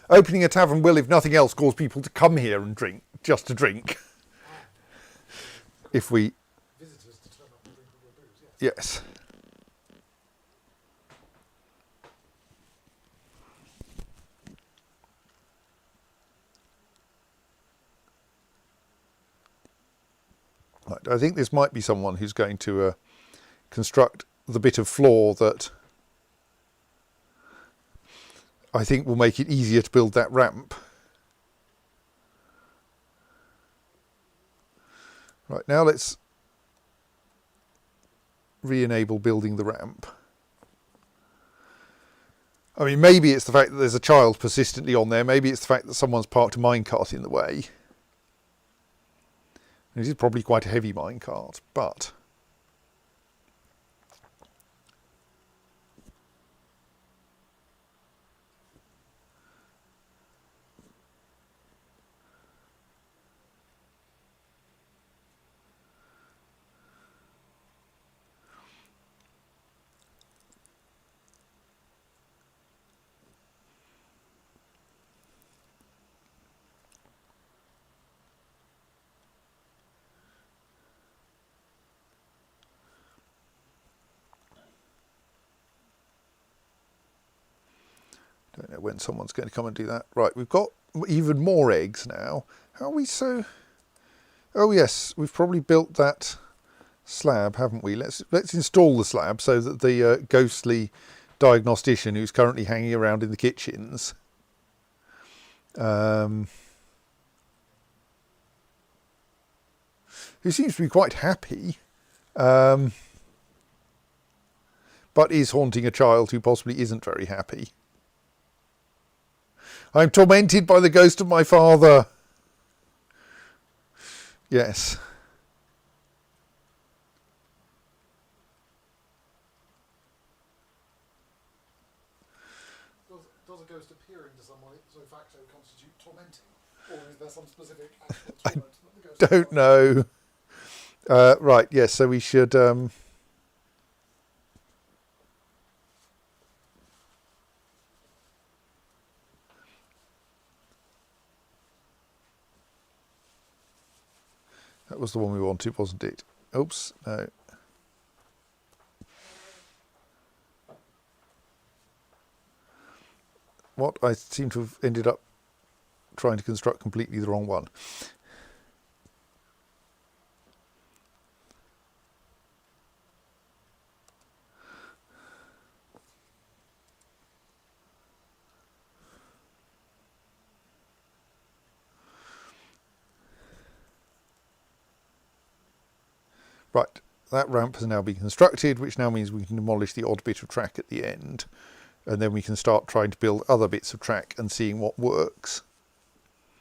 Opening a tavern will, if nothing else, cause people to come here and drink, just to drink. If we... Visitors to turn up and drink all the booze, yes. Yes. Right, I think this might be someone who's going to construct the bit of floor that I think will make it easier to build that ramp. Right, now let's re-enable building the ramp. I mean, maybe it's the fact that there's a child persistently on there. Maybe it's the fact that someone's parked a minecart in the way. It is probably quite a heavy minecart, but don't know when someone's going to come and do that. Right, we've got even more eggs now. How are we so... Oh yes, we've probably built that slab, haven't we? Let's install the slab so that the ghostly diagnostician who's currently hanging around in the kitchens who seems to be quite happy, but is haunting a child who possibly isn't very happy. I'm tormented by the ghost of my father. Yes. Does a ghost appearing to someone so de facto constitute tormenting? Or is there some specific actual torment that the ghost Don't know. Right, yes, so we should... That was the one we wanted, wasn't it? Oops, no. What? I seem to have ended up trying to construct completely the wrong one. Right, that ramp has now been constructed, which now means we can demolish the odd bit of track at the end, and then we can start trying to build other bits of track and seeing what works.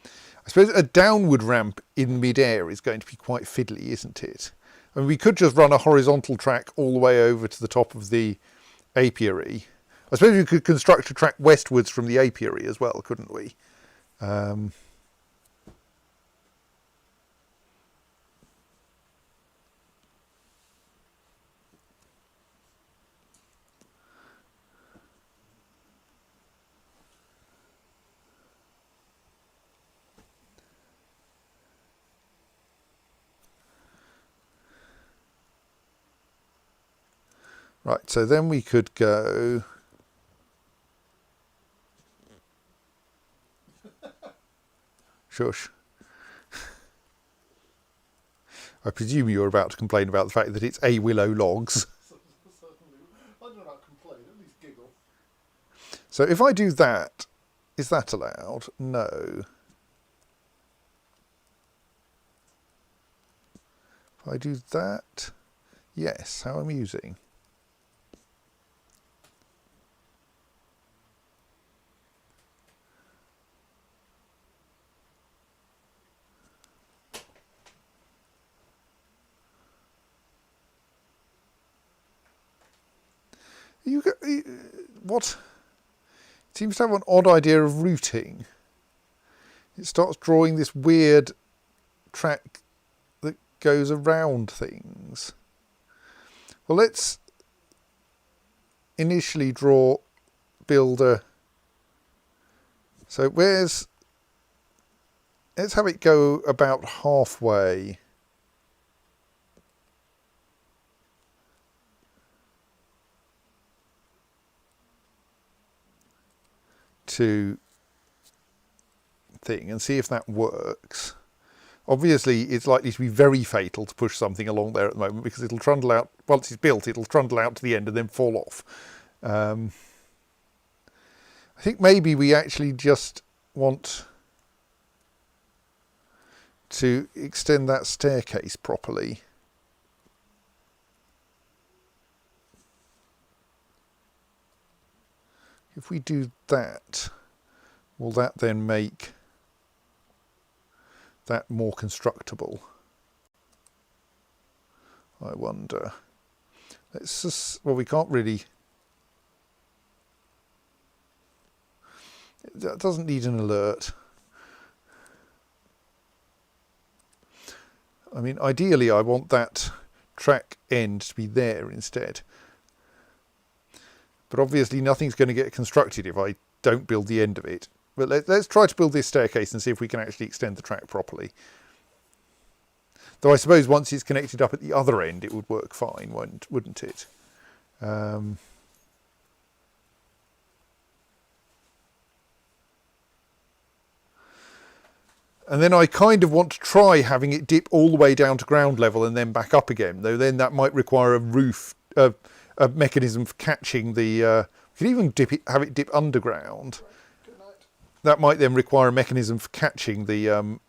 I suppose a downward ramp in mid-air is going to be quite fiddly, isn't it? I mean, we could just run a horizontal track all the way over to the top of the apiary. I suppose we could construct a track westwards from the apiary as well, couldn't we? Right, so then we could go... Shush. I presume you're about to complain about the fact that it's a willow logs. Certainly. I don't know about complain, at least giggle. So if I do that, is that allowed? No. If I do that, yes, how amusing. What? It seems to have an odd idea of routing. It starts drawing this weird track that goes around things. Well, let's initially build a... So let's have it go about halfway. To thing and see if that works. Obviously it's likely to be very fatal to push something along there at the moment because it'll trundle out, once it's built it'll trundle out to the end and then fall off. I think maybe we actually just want to extend that staircase properly. If we do that, will that then make that more constructible? I wonder. Let's just, well, we can't really. That doesn't need an alert. I mean, ideally, I want that track end to be there instead. But obviously, nothing's going to get constructed if I don't build the end of it. But let's try to build this staircase and see if we can actually extend the track properly. Though I suppose once it's connected up at the other end, it would work fine, wouldn't it? And then I kind of want to try having it dip all the way down to ground level and then back up again, though then that might require a roof, a mechanism for catching the... we could even have it dip underground. Good night. That might then require a mechanism for catching the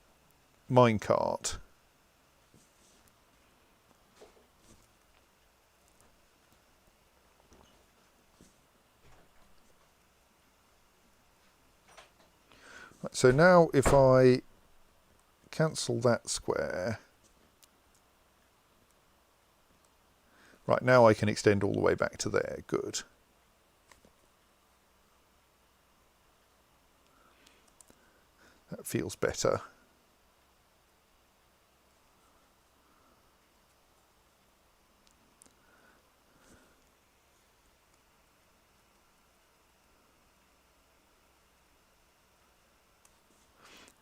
minecart. So now if I cancel that square, right, now I can extend all the way back to there. Good. That feels better.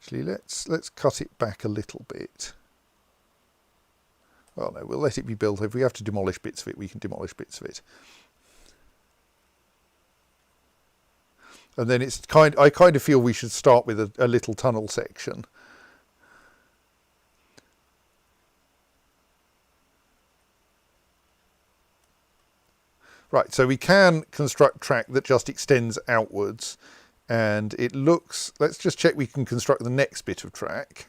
Actually, let's cut it back a little bit. Well, no, we'll let it be built. If we have to demolish bits of it, we can demolish bits of it. And then I kind of feel we should start with a little tunnel section. Right, so we can construct track that just extends outwards. And it looks, let's just check we can construct the next bit of track.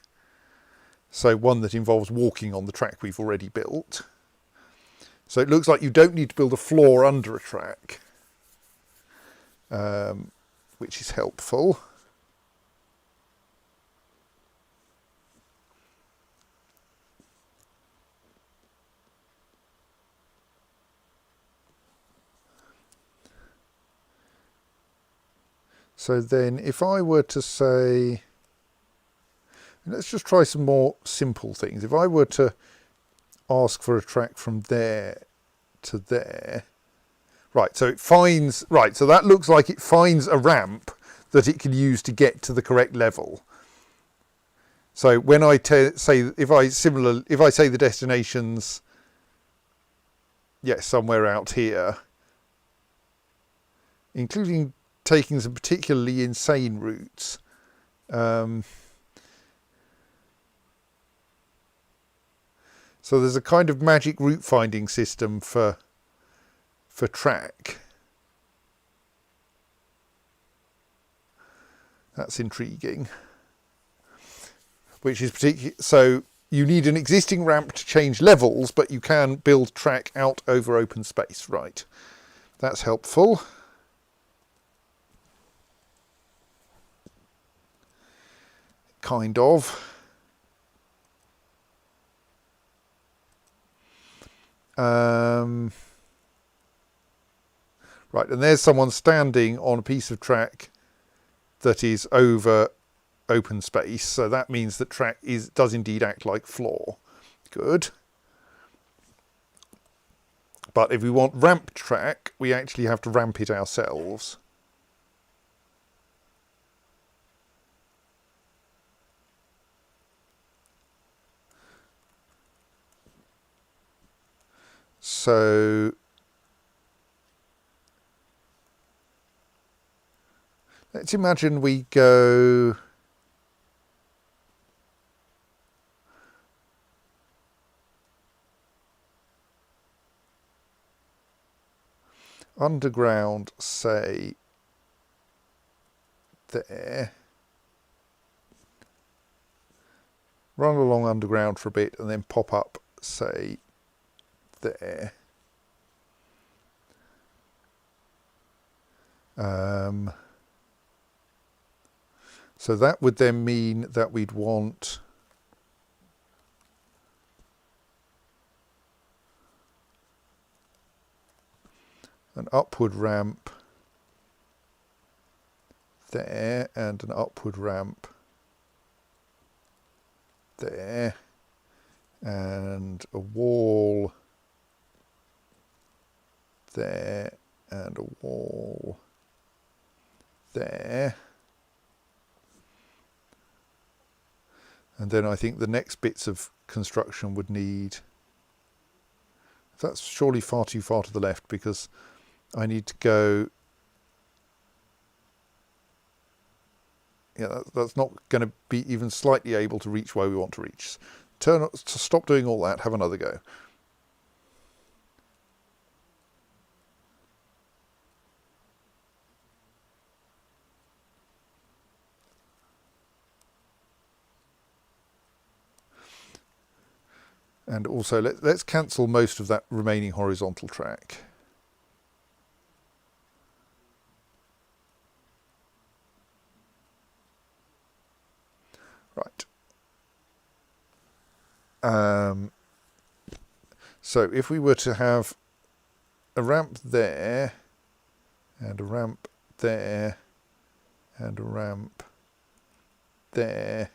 So one that involves walking on the track we've already built. So it looks like you don't need to build a floor under a track, which is helpful. So then if I were to say, let's just try some more simple things. If I were to ask for a track from there to there, right, so it finds, right, so that looks like it finds a ramp that it can use to get to the correct level. So when I say, if I say the destination's, yes, somewhere out here, including taking some particularly insane routes. So there's a kind of magic route finding system for track. That's intriguing. Which is particularly, so you need an existing ramp to change levels, but you can build track out over open space, right? That's helpful. Kind of. Right, and there's someone standing on a piece of track that is over open space, so that means that track does indeed act like floor. Good. But if we want ramp track, we actually have to ramp it ourselves. So let's imagine we go underground, say there, run along underground for a bit and then pop up, say there. So that would then mean that we'd want an upward ramp there, and an upward ramp there, and a wall there, and a wall there. And then I think the next bits of construction would need, that's surely far too far to the left, because I need to go, yeah, that's not going to be even slightly able to reach where we want to reach. Stop doing all that, have another go. And also let's cancel most of that remaining horizontal track. Right. So if we were to have a ramp there, and a ramp there, and a ramp there,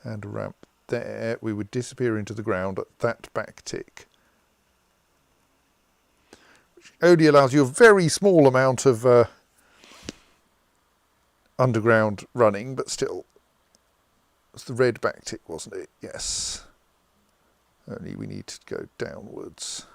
and a ramp there, we would disappear into the ground at that back tick, which only allows you a very small amount of underground running, but still. It's the red back tick, wasn't it? Yes. Only we need to go downwards.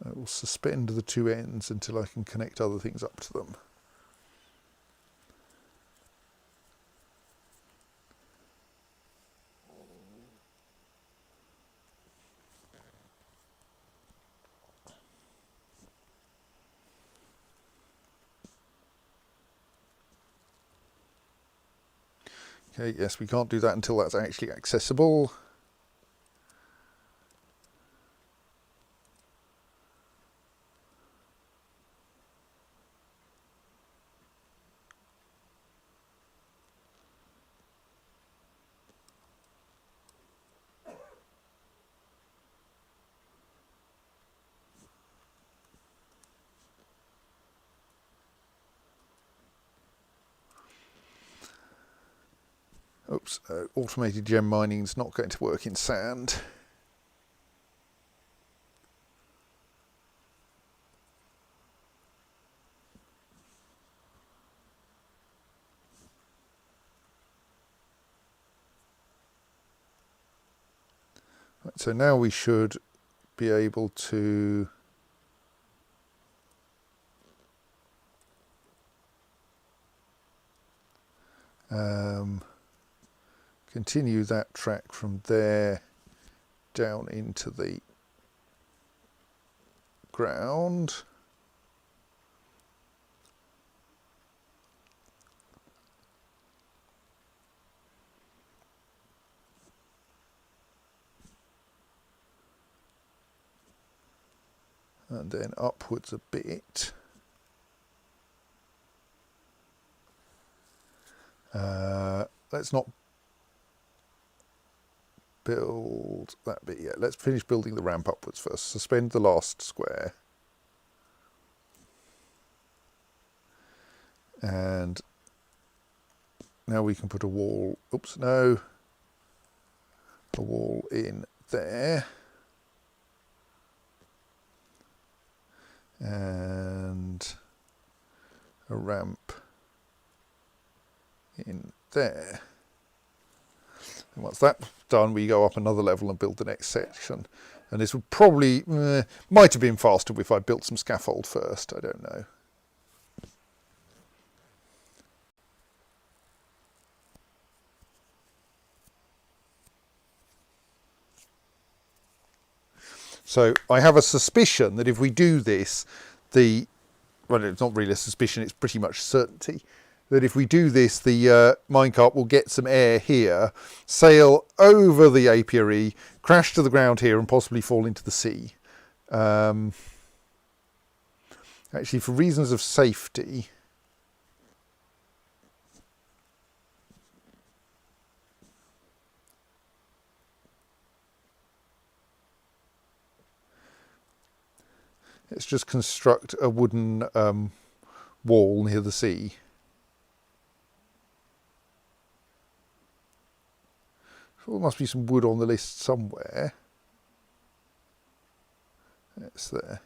I will suspend the two ends until I can connect other things up to them. Okay, yes, we can't do that until that's actually accessible. Oops, automated gem mining is not going to work in sand. Right, so now we should be able to continue that track from there down into the ground. And then upwards a bit. Let's not build that bit yet. Let's finish building the ramp upwards first. Suspend the last square. And now we can put a wall, oops, no, a wall in there. And a ramp in there. And once that's done, we go up another level and build the next section. And this would probably, might have been faster if I built some scaffold first, I don't know. So I have a suspicion that if we do this, well, it's not really a suspicion, it's pretty much certainty, that if we do this, the minecart will get some air here, sail over the apiary, crash to the ground here, and possibly fall into the sea. Actually, for reasons of safety, let's just construct a wooden wall near the sea. So there must be some wood on the list somewhere. It's there.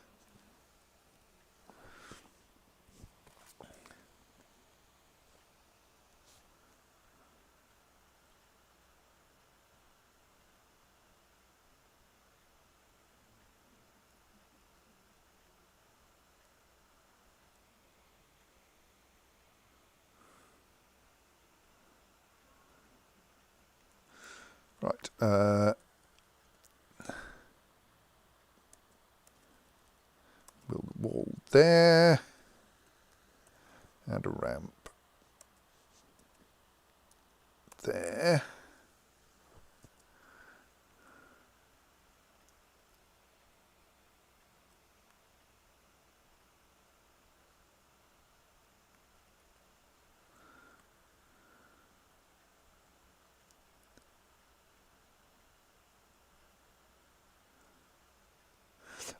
Right. Build a wall there. And a ramp there.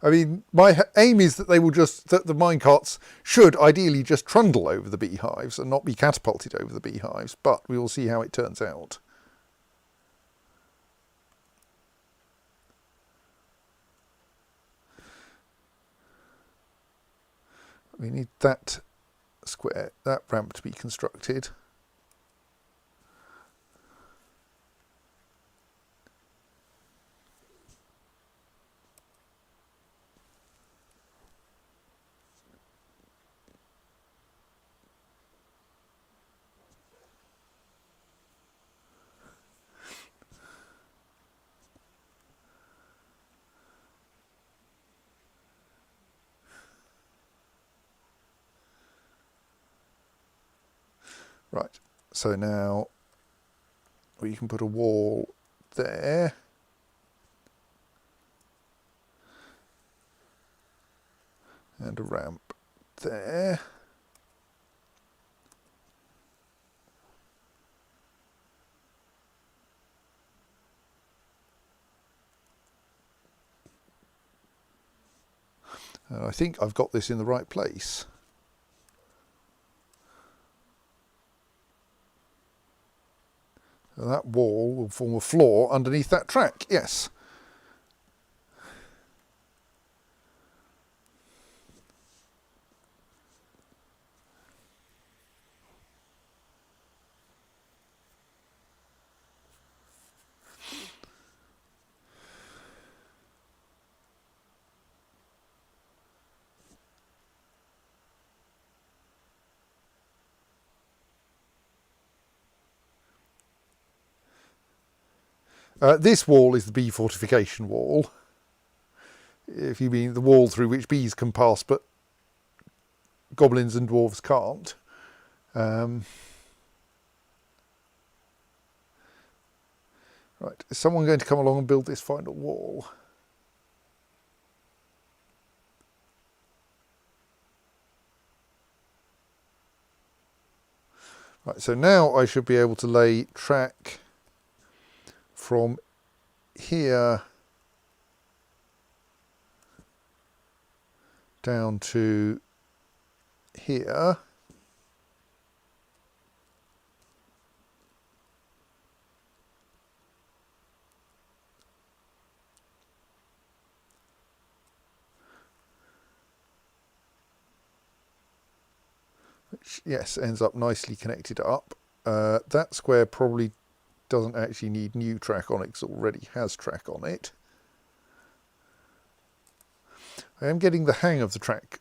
I mean, my aim is that they will just, that the minecarts should ideally just trundle over the beehives and not be catapulted over the beehives, but we will see how it turns out. We need that square, that ramp to be constructed. Right, so now we can put a wall there. And a ramp there. And I think I've got this in the right place. So that wall will form a floor underneath that track, yes. This wall is the bee fortification wall. If you mean the wall through which bees can pass, but goblins and dwarves can't. Right, is someone going to come along and build this final wall? Right, so now I should be able to lay track from here down to here. Which, yes, ends up nicely connected up. That square probably doesn't actually need new track on it because it already has track on it. I am getting the hang of the track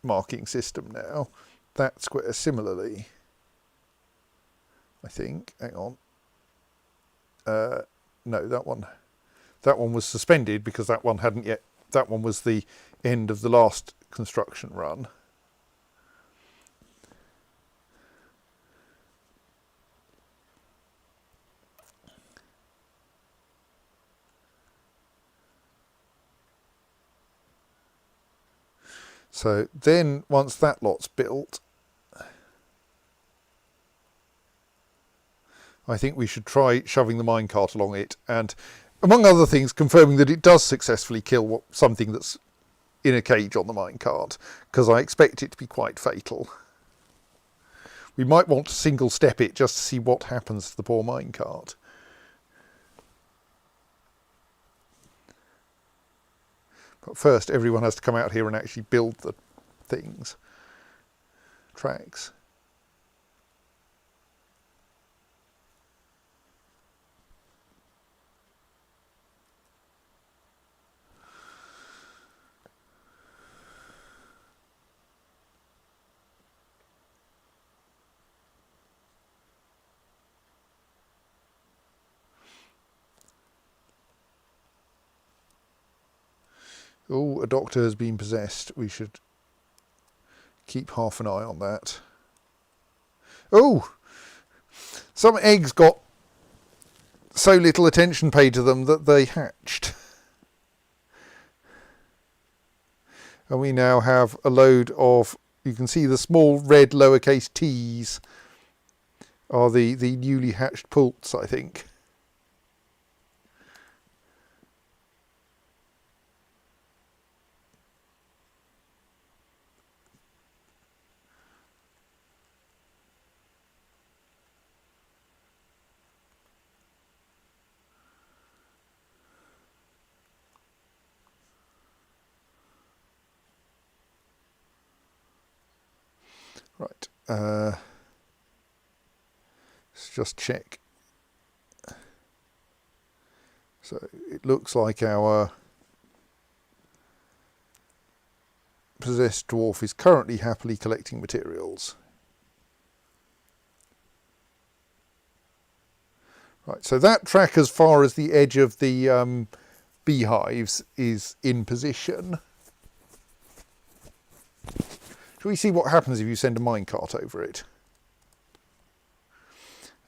marking system now. That square similarly, I think. Hang on. No, that one was suspended because that one hadn't yet. That one was the end of the last construction run. So then once that lot's built, I think we should try shoving the minecart along it and, among other things, confirming that it does successfully kill something that's in a cage on the minecart, because I expect it to be quite fatal. We might want to single step it just to see what happens to the poor minecart. But first, everyone has to come out here and actually build the things, tracks. Oh, a doctor has been possessed. We should keep half an eye on that. Oh! Some eggs got so little attention paid to them that they hatched. And we now have a load of, you can see the small red lowercase t's are the newly hatched poults, I think. Right, let's just check. So it looks like our possessed dwarf is currently happily collecting materials. Right, so that track as far as the edge of the beehives is in position. Shall we see what happens if you send a minecart over it?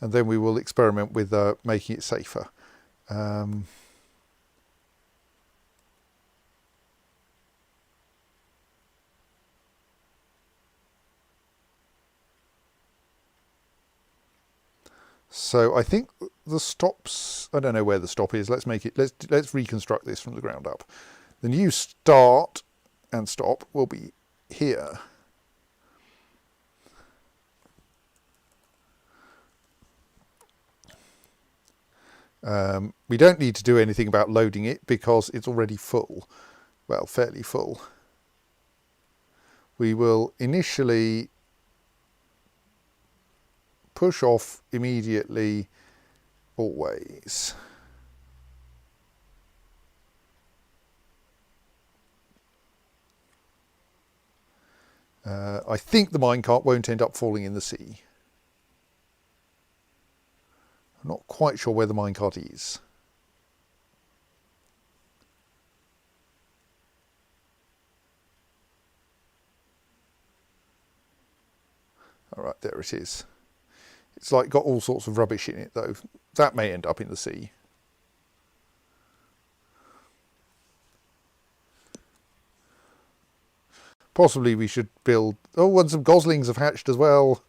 And then we will experiment with making it safer. So I think the stops, I don't know where the stop is. Let's make it, let's reconstruct this from the ground up. The new start and stop will be here. We don't need to do anything about loading it because it's already full. Well, fairly full. We will initially push off immediately, always. I think the minecart won't end up falling in the sea. I'm not quite sure where the minecart is. All right, there it is. It's like got all sorts of rubbish in it though. That may end up in the sea. Possibly we should build... Oh, and some goslings have hatched as well.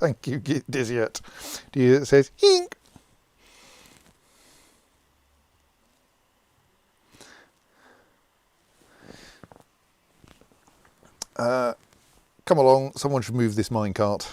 Thank you, Dizzyet. It says, hink. Come along, someone should move this minecart.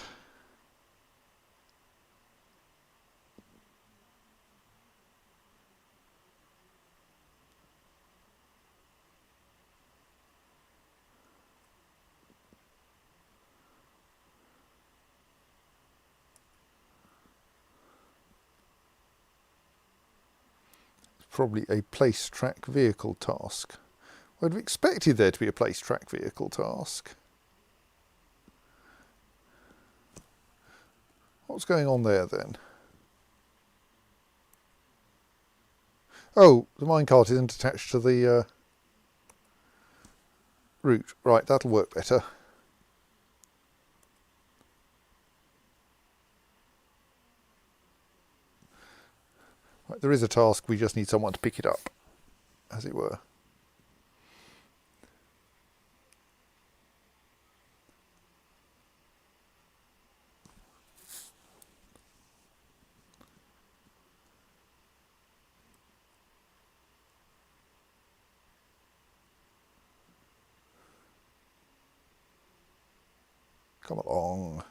Probably a place track vehicle task. I'd have expected there to be a place track vehicle task. What's going on there then? Oh, the minecart isn't attached to the route. Right, that'll work better. Right, there is a task, we just need someone to pick it up, as it were. Come along.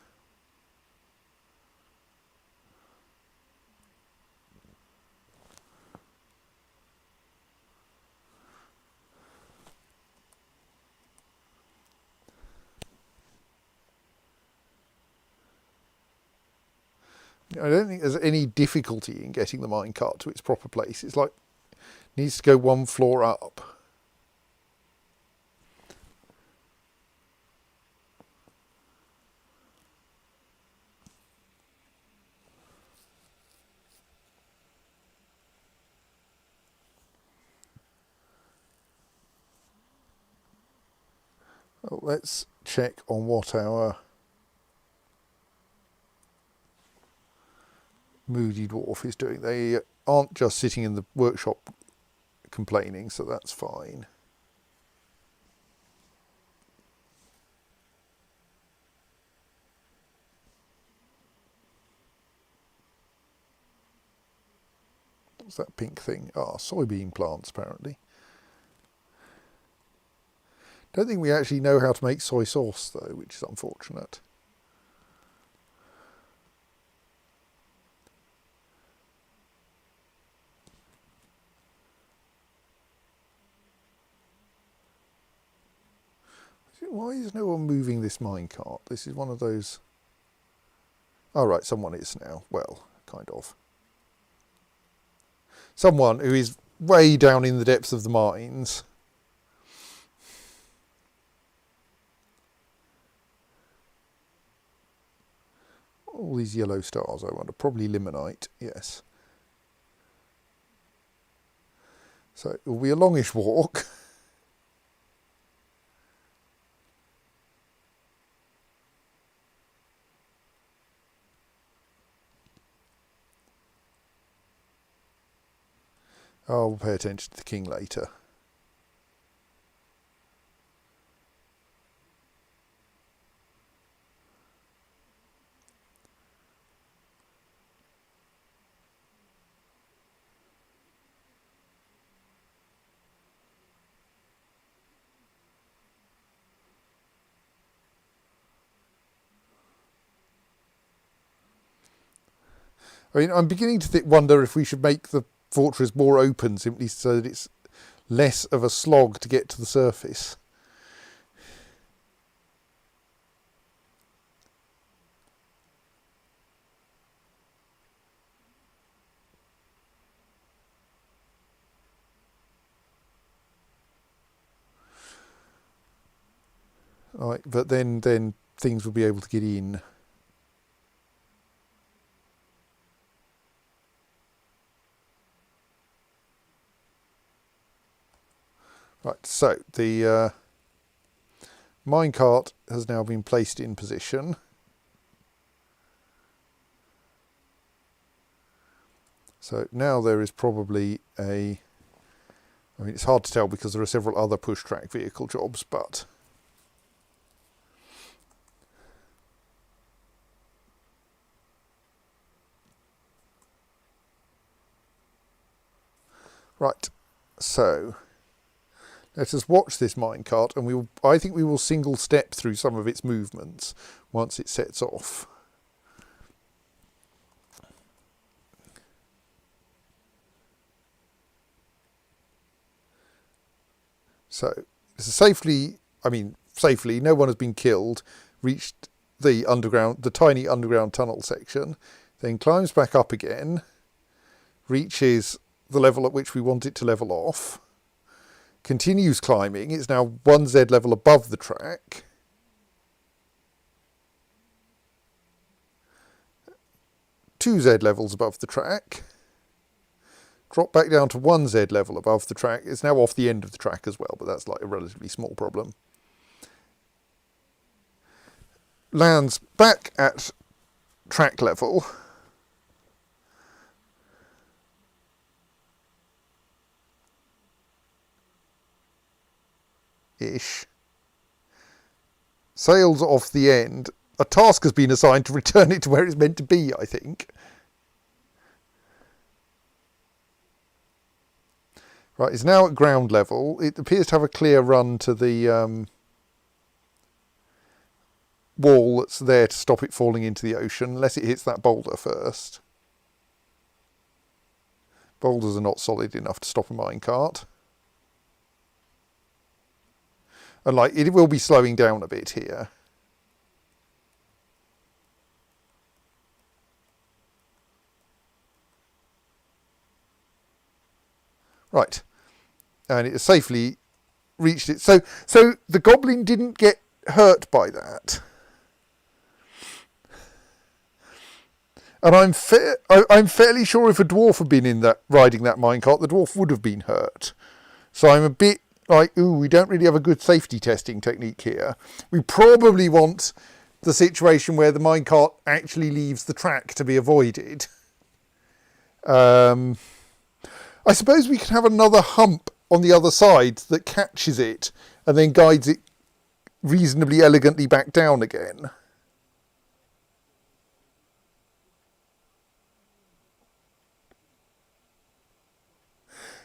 I don't think there's any difficulty in getting the minecart to its proper place. It's like it needs to go one floor up. Well, let's check on what our Moody Dwarf is doing. They aren't just sitting in the workshop complaining, so that's fine. What's that pink thing? Ah, soybean plants, apparently. Don't think we actually know how to make soy sauce, though, which is unfortunate. Why is no one moving this minecart? This is one of those... Oh, right, someone is now. Well, kind of. Someone who is way down in the depths of the mines. All these yellow stars, I wonder. Probably limonite, yes. So it will be a longish walk. Oh, we'll pay attention to the king later. I mean, I'm beginning to wonder if we should make the fortress more open, simply so that it's less of a slog to get to the surface. Right, but then things will be able to get in. Right, so the minecart has now been placed in position. So now there is probably I mean, it's hard to tell because there are several other push track vehicle jobs, but Right, so let us watch this minecart, and I think we will single step through some of its movements once it sets off. So this is safely, no one has been killed, reached the tiny underground tunnel section, then climbs back up again, reaches the level at which we want it to level off, continues climbing. It's now 1Z level above the track. Two Z levels above the track. Drop back down to 1Z level above the track. It's now off the end of the track as well, but that's like a relatively small problem. Lands back at track level. Ish. Sails off the end. A task has been assigned to return it to where it's meant to be, I think. Right, it's now at ground level. It appears to have a clear run to the wall that's there to stop it falling into the ocean, unless it hits that boulder first. Boulders are not solid enough to stop a minecart. And like, it will be slowing down a bit here. Right. And it has safely reached it. So the goblin didn't get hurt by that. And I'm fairly sure if a dwarf had been riding that minecart, the dwarf would have been hurt. So I'm a bit like, ooh, we don't really have a good safety testing technique here. We probably want the situation where the minecart actually leaves the track to be avoided. I suppose we could have another hump on the other side that catches it and then guides it reasonably elegantly back down again.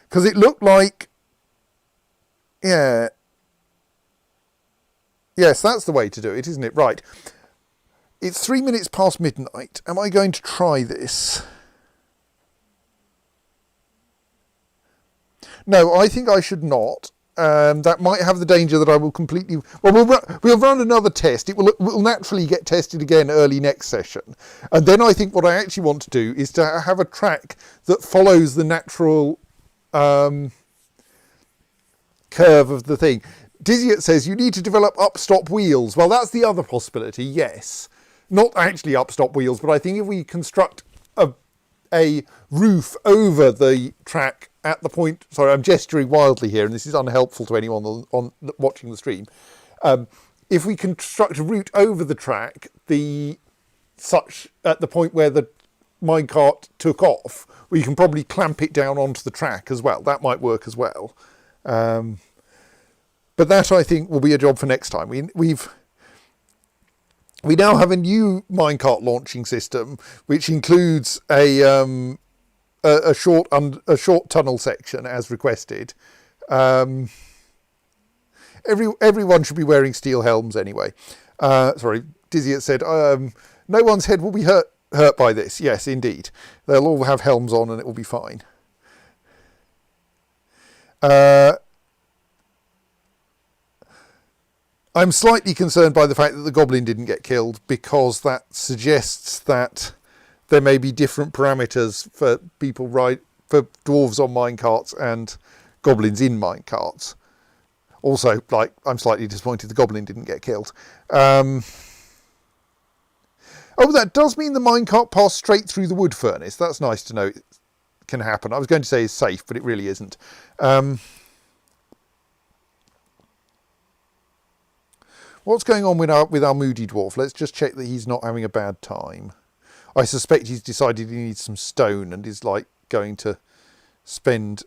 Because it looked like, yeah. Yes, that's the way to do it, isn't it? Right. It's 3 minutes past midnight. Am I going to try this? No, I think I should not. That might have the danger that I will completely... Well, we'll run another test. It will naturally get tested again early next session. And then I think what I actually want to do is to have a track that follows the natural curve of the thing. Diziat says you need to develop up-stop wheels. Well, that's the other possibility, yes. Not actually up-stop wheels, but I think if we construct a roof over the track at the point... Sorry, I'm gesturing wildly here, and this is unhelpful to anyone on watching the stream. If we construct a route over the track, at the point where the minecart took off, we can probably clamp it down onto the track as well. That might work as well. But that, I think, will be a job for next time. We now have a new minecart launching system, which includes a short tunnel section as requested. Everyone should be wearing steel helms anyway. Sorry, Diziat said no one's head will be hurt by this. Yes, indeed, they'll all have helms on, and it will be fine. I'm slightly concerned by the fact that the goblin didn't get killed, because that suggests that there may be different parameters for for dwarves on minecarts and goblins in minecarts. Also, like, I'm slightly disappointed the goblin didn't get killed. Oh, that does mean the minecart passed straight through the wood furnace. That's nice to know it can happen. I was going to say it's safe, but it really isn't. What's going on with our moody dwarf? Let's just check that he's not having a bad time. I suspect he's decided he needs some stone and is like going to spend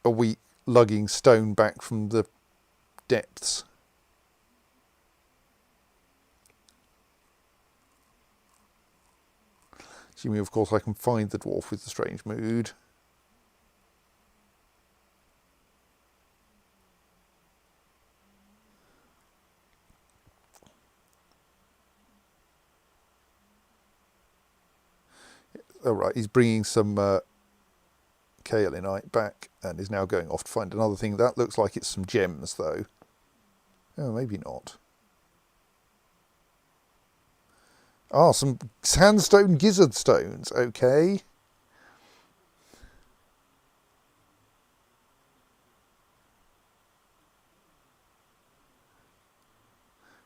a week lugging stone back from the depths. Assuming, of course, I can find the dwarf with the strange mood. Oh right, he's bringing some kaolinite back and is now going off to find another thing. That looks like it's some gems though. Oh, maybe not. Ah, some sandstone gizzard stones. Okay.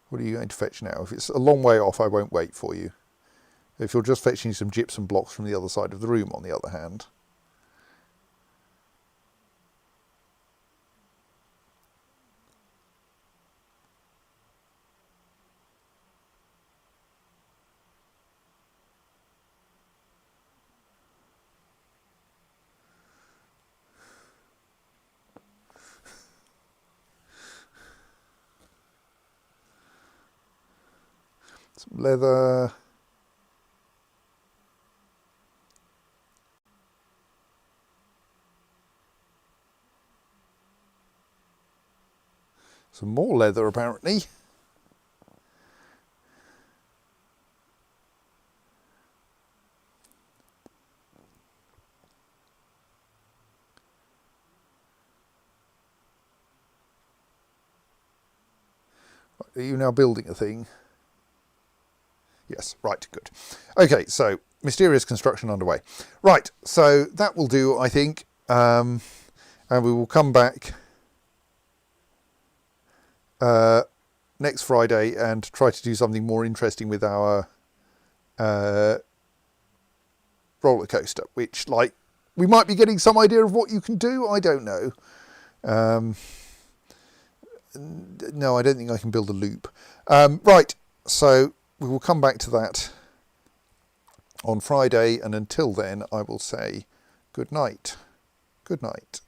What are you going to fetch now? If it's a long way off, I won't wait for you. If you're just fetching some gypsum blocks from the other side of the room, on the other hand. Some leather. Some more leather, apparently. Are you now building a thing? Yes, right, good. Okay, so mysterious construction underway. Right, so that will do, I think. And we will come back next Friday and try to do something more interesting with our roller coaster, which, like, we might be getting some idea of what you can do. I don't know. No, I don't think I can build a loop. Right, so we will come back to that on Friday, and until then I will say good night. Good night.